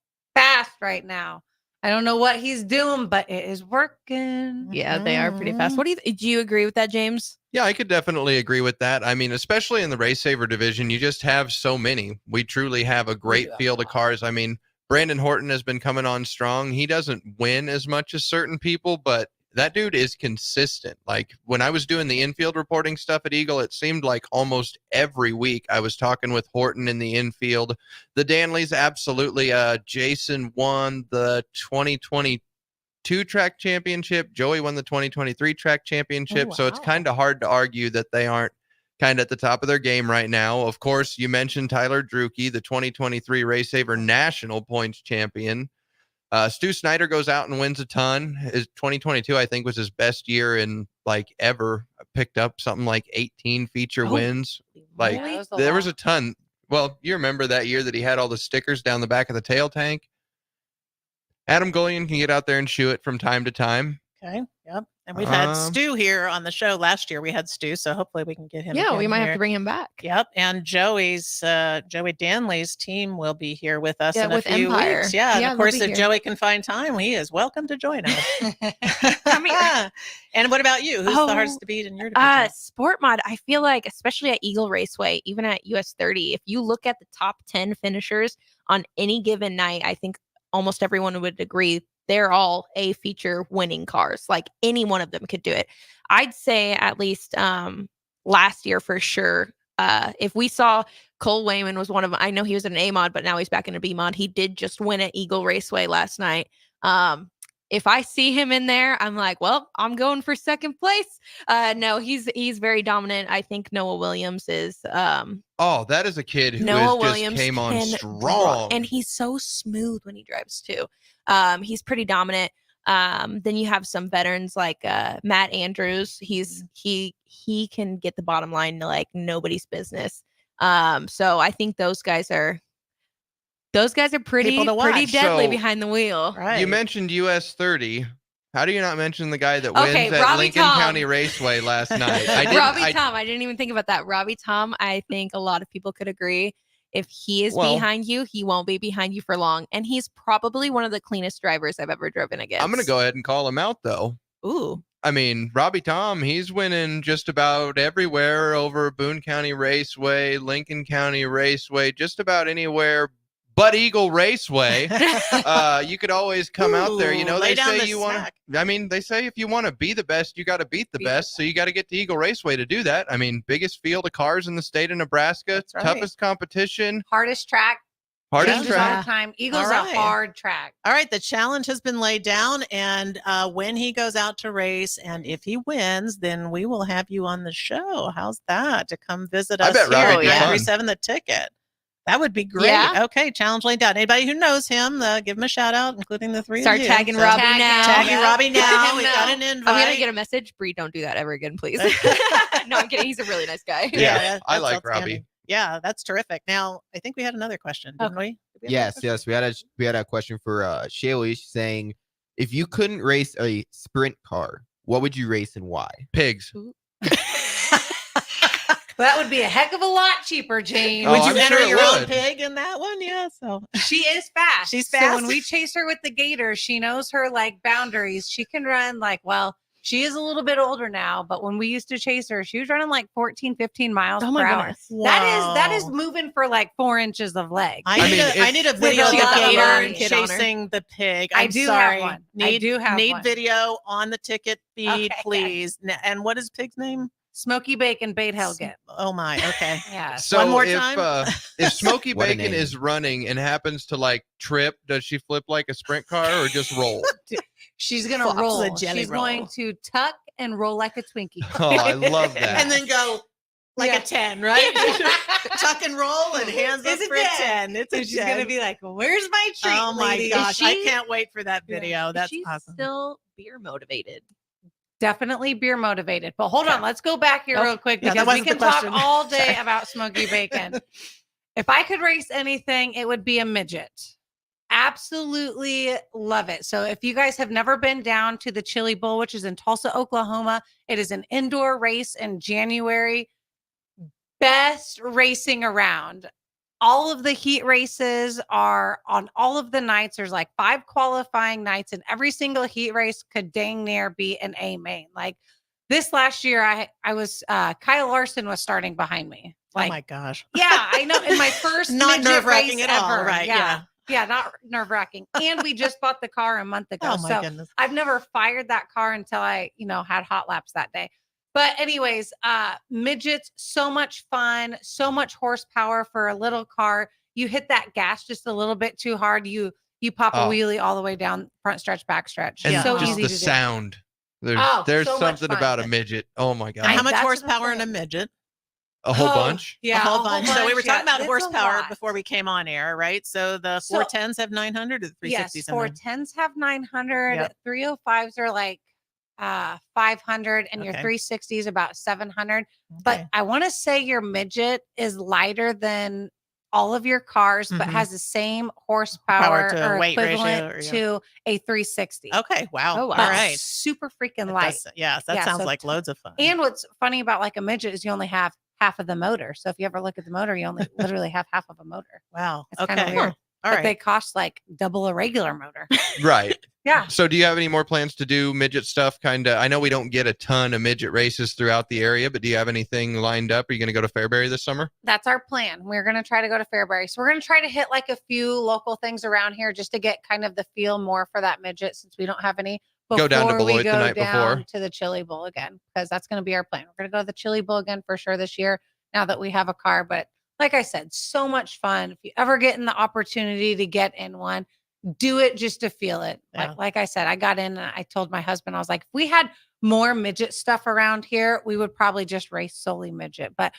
right now. I don't know what he's doing, but it is working. Yeah, they are pretty fast. What do you agree with that, James? Yeah, I could definitely agree with that. I mean, especially in the Race Saver division, you just have so many. We truly have a great field of cars. I mean, Brandon Horton has been coming on strong. He doesn't win as much as certain people, but that dude is consistent. Like when I was doing the infield reporting stuff at Eagle, it seemed like almost every week I was talking with Horton in the infield. The Danleys, absolutely. Jason won the 2022 track championship. Joey won the 2023 track championship. So it's kind of hard to argue that they aren't kind of at the top of their game right now. Of course, you mentioned Tyler Drucke, the 2023 Race Saver National Points champion. Stu Snyder goes out and wins a ton. His 2022, I think, was his best year in like ever. Picked up something like 18 feature wins. Like there was a ton. Well, you remember that year that he had all the stickers down the back of the tail tank. Adam Gullion can get out there and shoe it from time to time. Okay. Yep. And we've had Stu here on the show last year. We had Stu, so hopefully we can get him. Yeah, we again might have here. to bring him back. Yep. And Joey Danley's team will be here with us in a with few Empire. weeks. Yeah. And Yeah, of course, they'll be if here. Joey can find time, he is welcome to join us. And what about you? Who's the hardest to beat in your division? Sport mod. I feel like, especially at Eagle Raceway, even at US 30, if you look at the top 10 finishers on any given night, I think almost everyone would agree they're all A feature winning cars. Like any one of them could do it. I'd say at least last year for sure. If we saw Cole Wayman was one of them, I know he was in an A mod, but now he's back in a B mod. He did just win at Eagle Raceway last night. If I see him in there, I'm like, well, I'm going for second place. No, he's very dominant. I think Noah Williams is. Oh, that is a kid who Noah just Williams came on can strong. and he's so smooth when he drives too. He's pretty dominant. Then you have some veterans like Matt Andrews. He can get the bottom line to like nobody's business. So I think those guys are pretty People to pretty watch. deadly So, behind the wheel. Right. You mentioned US 30. How do you not mention the guy that Okay, wins at Robbie Lincoln Tom. County Raceway last night? Robbie Tom. I didn't even think about that. Robbie Tom, I think a lot of people could agree. If he is Well- behind you, he won't be behind you for long. And he's probably one of the cleanest drivers I've ever driven against. I'm going to go ahead and call him out, though. Ooh. I mean, Robbie Tom, he's winning just about everywhere over Boone County Raceway, Lincoln County Raceway, just about anywhere but Eagle Raceway. You could always come out there. You know, lay they down say the you want sack. to, I mean, they say if you want to be the best, you got to beat the best. So you got to get to Eagle Raceway to do that. I mean, biggest field of cars in the state of Nebraska, right. toughest competition, Hardest track. hardest Changes all track. the time. Eagle's All right. a hard track. All right, the challenge has been laid down, and when he goes out to race, and if he wins, then we will have you on the show. How's that to come visit I us bet here Robbie at would be fun. 937 The Ticket? That would be great. Yeah. Okay, challenge laid down. Anybody who knows him, give him a shout out, including the three Start of you. tagging Robbie Tag now. Tagging Robbie Let now. him We know. got an invite. I'm gonna get a message. Bree, don't do that ever again, please. No, I'm kidding. He's a really nice guy. Yeah, I that's like outstanding. Robbie. Yeah, that's terrific. Now, I think we had another question, didn't we? Did we have another Yes, we had a question for Shaylee saying, if you couldn't race a sprint car, what would you race and why? Pigs. That would be a heck of a lot cheaper, Jane. Oh, Would you I'm enter sure it your own would. pig in that one? Yeah. So She is fast. She's So fast. when we chase her with the gator, she knows her like boundaries. She can run she is a little bit older now, but when we used to chase her, she was running like 14, 15 miles Oh per my hour. goodness. That is Wow. moving for like 4 inches of leg. I need a video of She the got the gator learning kit on her. chasing the pig. I I'm do sorry. have one. I do have need one. video on the ticket feed, Okay. please. And what is pig's name? Smoky Bacon Bait Helget. Oh my. Okay. Yeah. So One more if, time? if Smoky What a Bacon name. is running and happens to like trip, does she flip like a sprint car or just roll? She's gonna Flops roll. the jelly She's roll. going to tuck and roll like a Twinkie. Oh, I love that. And then go like Yeah. a 10, right? Tuck and roll and hands up It's a for a 10. 10. It's So a she's 10. gonna be like, "Where's my treat?" Oh my lady?" gosh. I she- can't wait for that Yeah. video. Is That's she awesome. still beer motivated? Definitely beer motivated. But hold on, let's go back here Oh, real quick yeah, that because we wasn't can the talk question. all day Sorry. about Smoky Bacon. If I could race anything, it would be a midget. Absolutely love it. So if you guys have never been down to the Chili Bowl, which is in Tulsa, Oklahoma, it is an indoor race in January. Best racing around. All of the heat races are on all of the nights. There's like 5 qualifying nights, and every single heat race could dang near be an A main. Like this last year, I was Kyle Larson was starting behind me. Like, oh my gosh. yeah, I know. In my first Not midget nerve-wracking race at all, ever. right, yeah. Yeah, not nerve wracking. And we just bought the car a month ago. Oh my so goodness. I've never fired that car until I, had hot laps that day. But anyways, midgets, so much fun, so much horsepower for a little car. You hit that gas just a little bit too hard, you pop a Oh. wheelie all the way down front stretch, back stretch. And So just easy the to do. sound. There's Oh, there's so much something fun. about a midget. Oh my god. How much that's what I'm horsepower in a saying. midget? A whole Oh, bunch. Yeah, a whole bunch. So we were talking about It's a horsepower lot. before we came on air, right? So the So- 410s have 900 or the 360s Yes, have 900? 410s have 900, Yep. 305s are like 500, and your Okay. 360s about 700. But Okay. I want to say your midget is lighter than all of your cars, but Mhm. has the same Power horsepower to or weight ratio, equivalent or, yeah. to a 360. Okay. Wow. Oh, wow. But All right. super freaking That light. does- yes, that Yeah, sounds so like loads of fun. And what's funny about like a midget is you only have half of the motor. So if you ever look at the motor, you only literally have half of a motor. Wow. It's kinda Okay. weird. All but right. they cost like double a regular motor. Right. Yeah. So do you have any more plans to do midget stuff? I know we don't get a ton of midget races throughout the area, but do you have anything lined up? Are you going to go to Fairbury this summer? That's our plan. We're going to try to go to Fairbury. So we're going to try to hit like a few local things around here just to get kind of the feel more for that midget since we don't have any. Go down to before we Beloit the go night down before. to the Chili Bowl again, because that's going to be our plan. We're going to go to the Chili Bowl again for sure this year now that we have a car. But like I said, so much fun. If you ever get in the opportunity to get in one, do it just to feel it. Yeah. Like I said, I got in and I told my husband, I was like, if we had more midget stuff around here, we would probably just race solely midget. But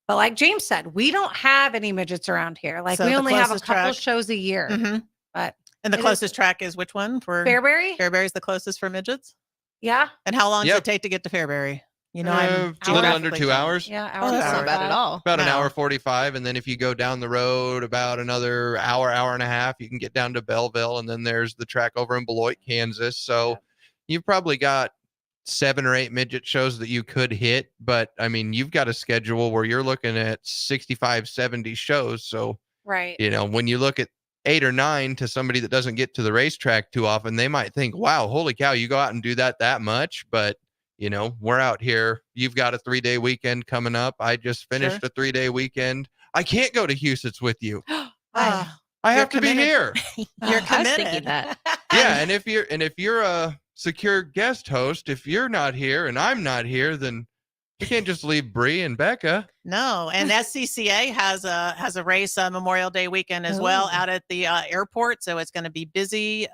like James said, we don't have any midgets around here. Like So we the only have a closest couple track- shows a year. Mhm. But And the it is- closest track is which one for Fairbury? Fairbury's the closest for midgets. Yeah. And how long does Yep. it take to get to Fairbury? You know, a I'm little under geographically 2 challenged. hours. Yeah. Oh, that's not bad at all. About an No. hour 45. And then if you go down the road about another hour and a half, you can get down to Belleville. And then there's the track over in Beloit, Kansas. So you've probably got 7 or 8 midget shows that you could hit. But I mean, you've got a schedule where you're looking at 65, 70 shows. So, Right. you know, when you look at 8 or 9 to somebody that doesn't get to the racetrack too often, they might think, wow, holy cow, you go out and do that much. But you know, we're out here. You've got a 3-day weekend coming up. I just finished Sure. a 3-day weekend. I can't go to Huset's with you. Ah, I have you're to be committed. here. You're I was thinking committed. that. Yeah, and if you're a secure guest host, if you're not here and I'm not here, then we can't just leave Bree and Becca. No, and SCCA has a race Memorial Day weekend as well Oh. out at the airport, so it's going to be busy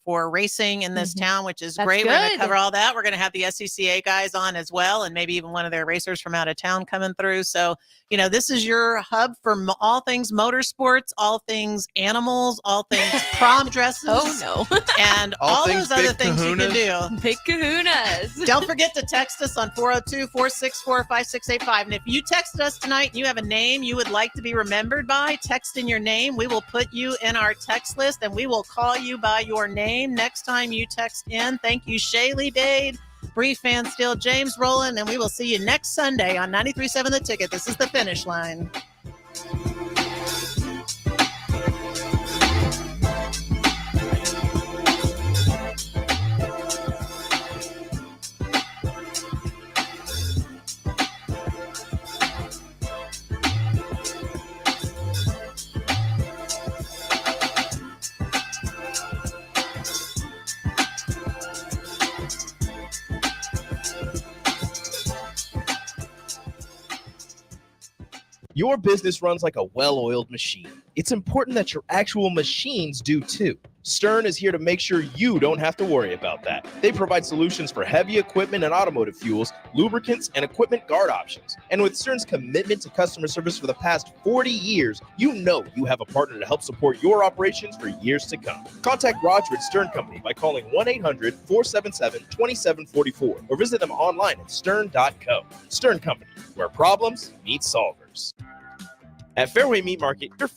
for racing in this town, which is That's great. We're going to good. cover all that. We're going to have the SCCA guys on as well, and maybe even one of their racers from out of town coming through. So, you know, this is your hub for all things motorsports, all things animals, all things prom dresses. Oh no. And All all things those other big things you can kahunas. do. Big kahunas. Don't forget to text us on 402-464-5685. And if you texted us tonight and you have a name you would like to be remembered by, text in your name. We will put you in our text list and we will call you by your name next time you text in. Thank you, Shaylee Dade, Bree Fansteel, James Rowland, and we will see you next Sunday on 93.7 The Ticket. This is The Finish Line. Your business runs like a well-oiled machine. It's important that your actual machines do too. Stern is here to make sure you don't have to worry about that. They provide solutions for heavy equipment and automotive fuels, lubricants, and equipment guard options. And with Stern's commitment to customer service for the past 40 years, you know you have a partner to help support your operations for years to come. Contact Roger at Stern Company by calling 1-800-477-2744 or visit them online at stern.co. Stern Company, where problems meet solvers. At Fairway Meat Market, your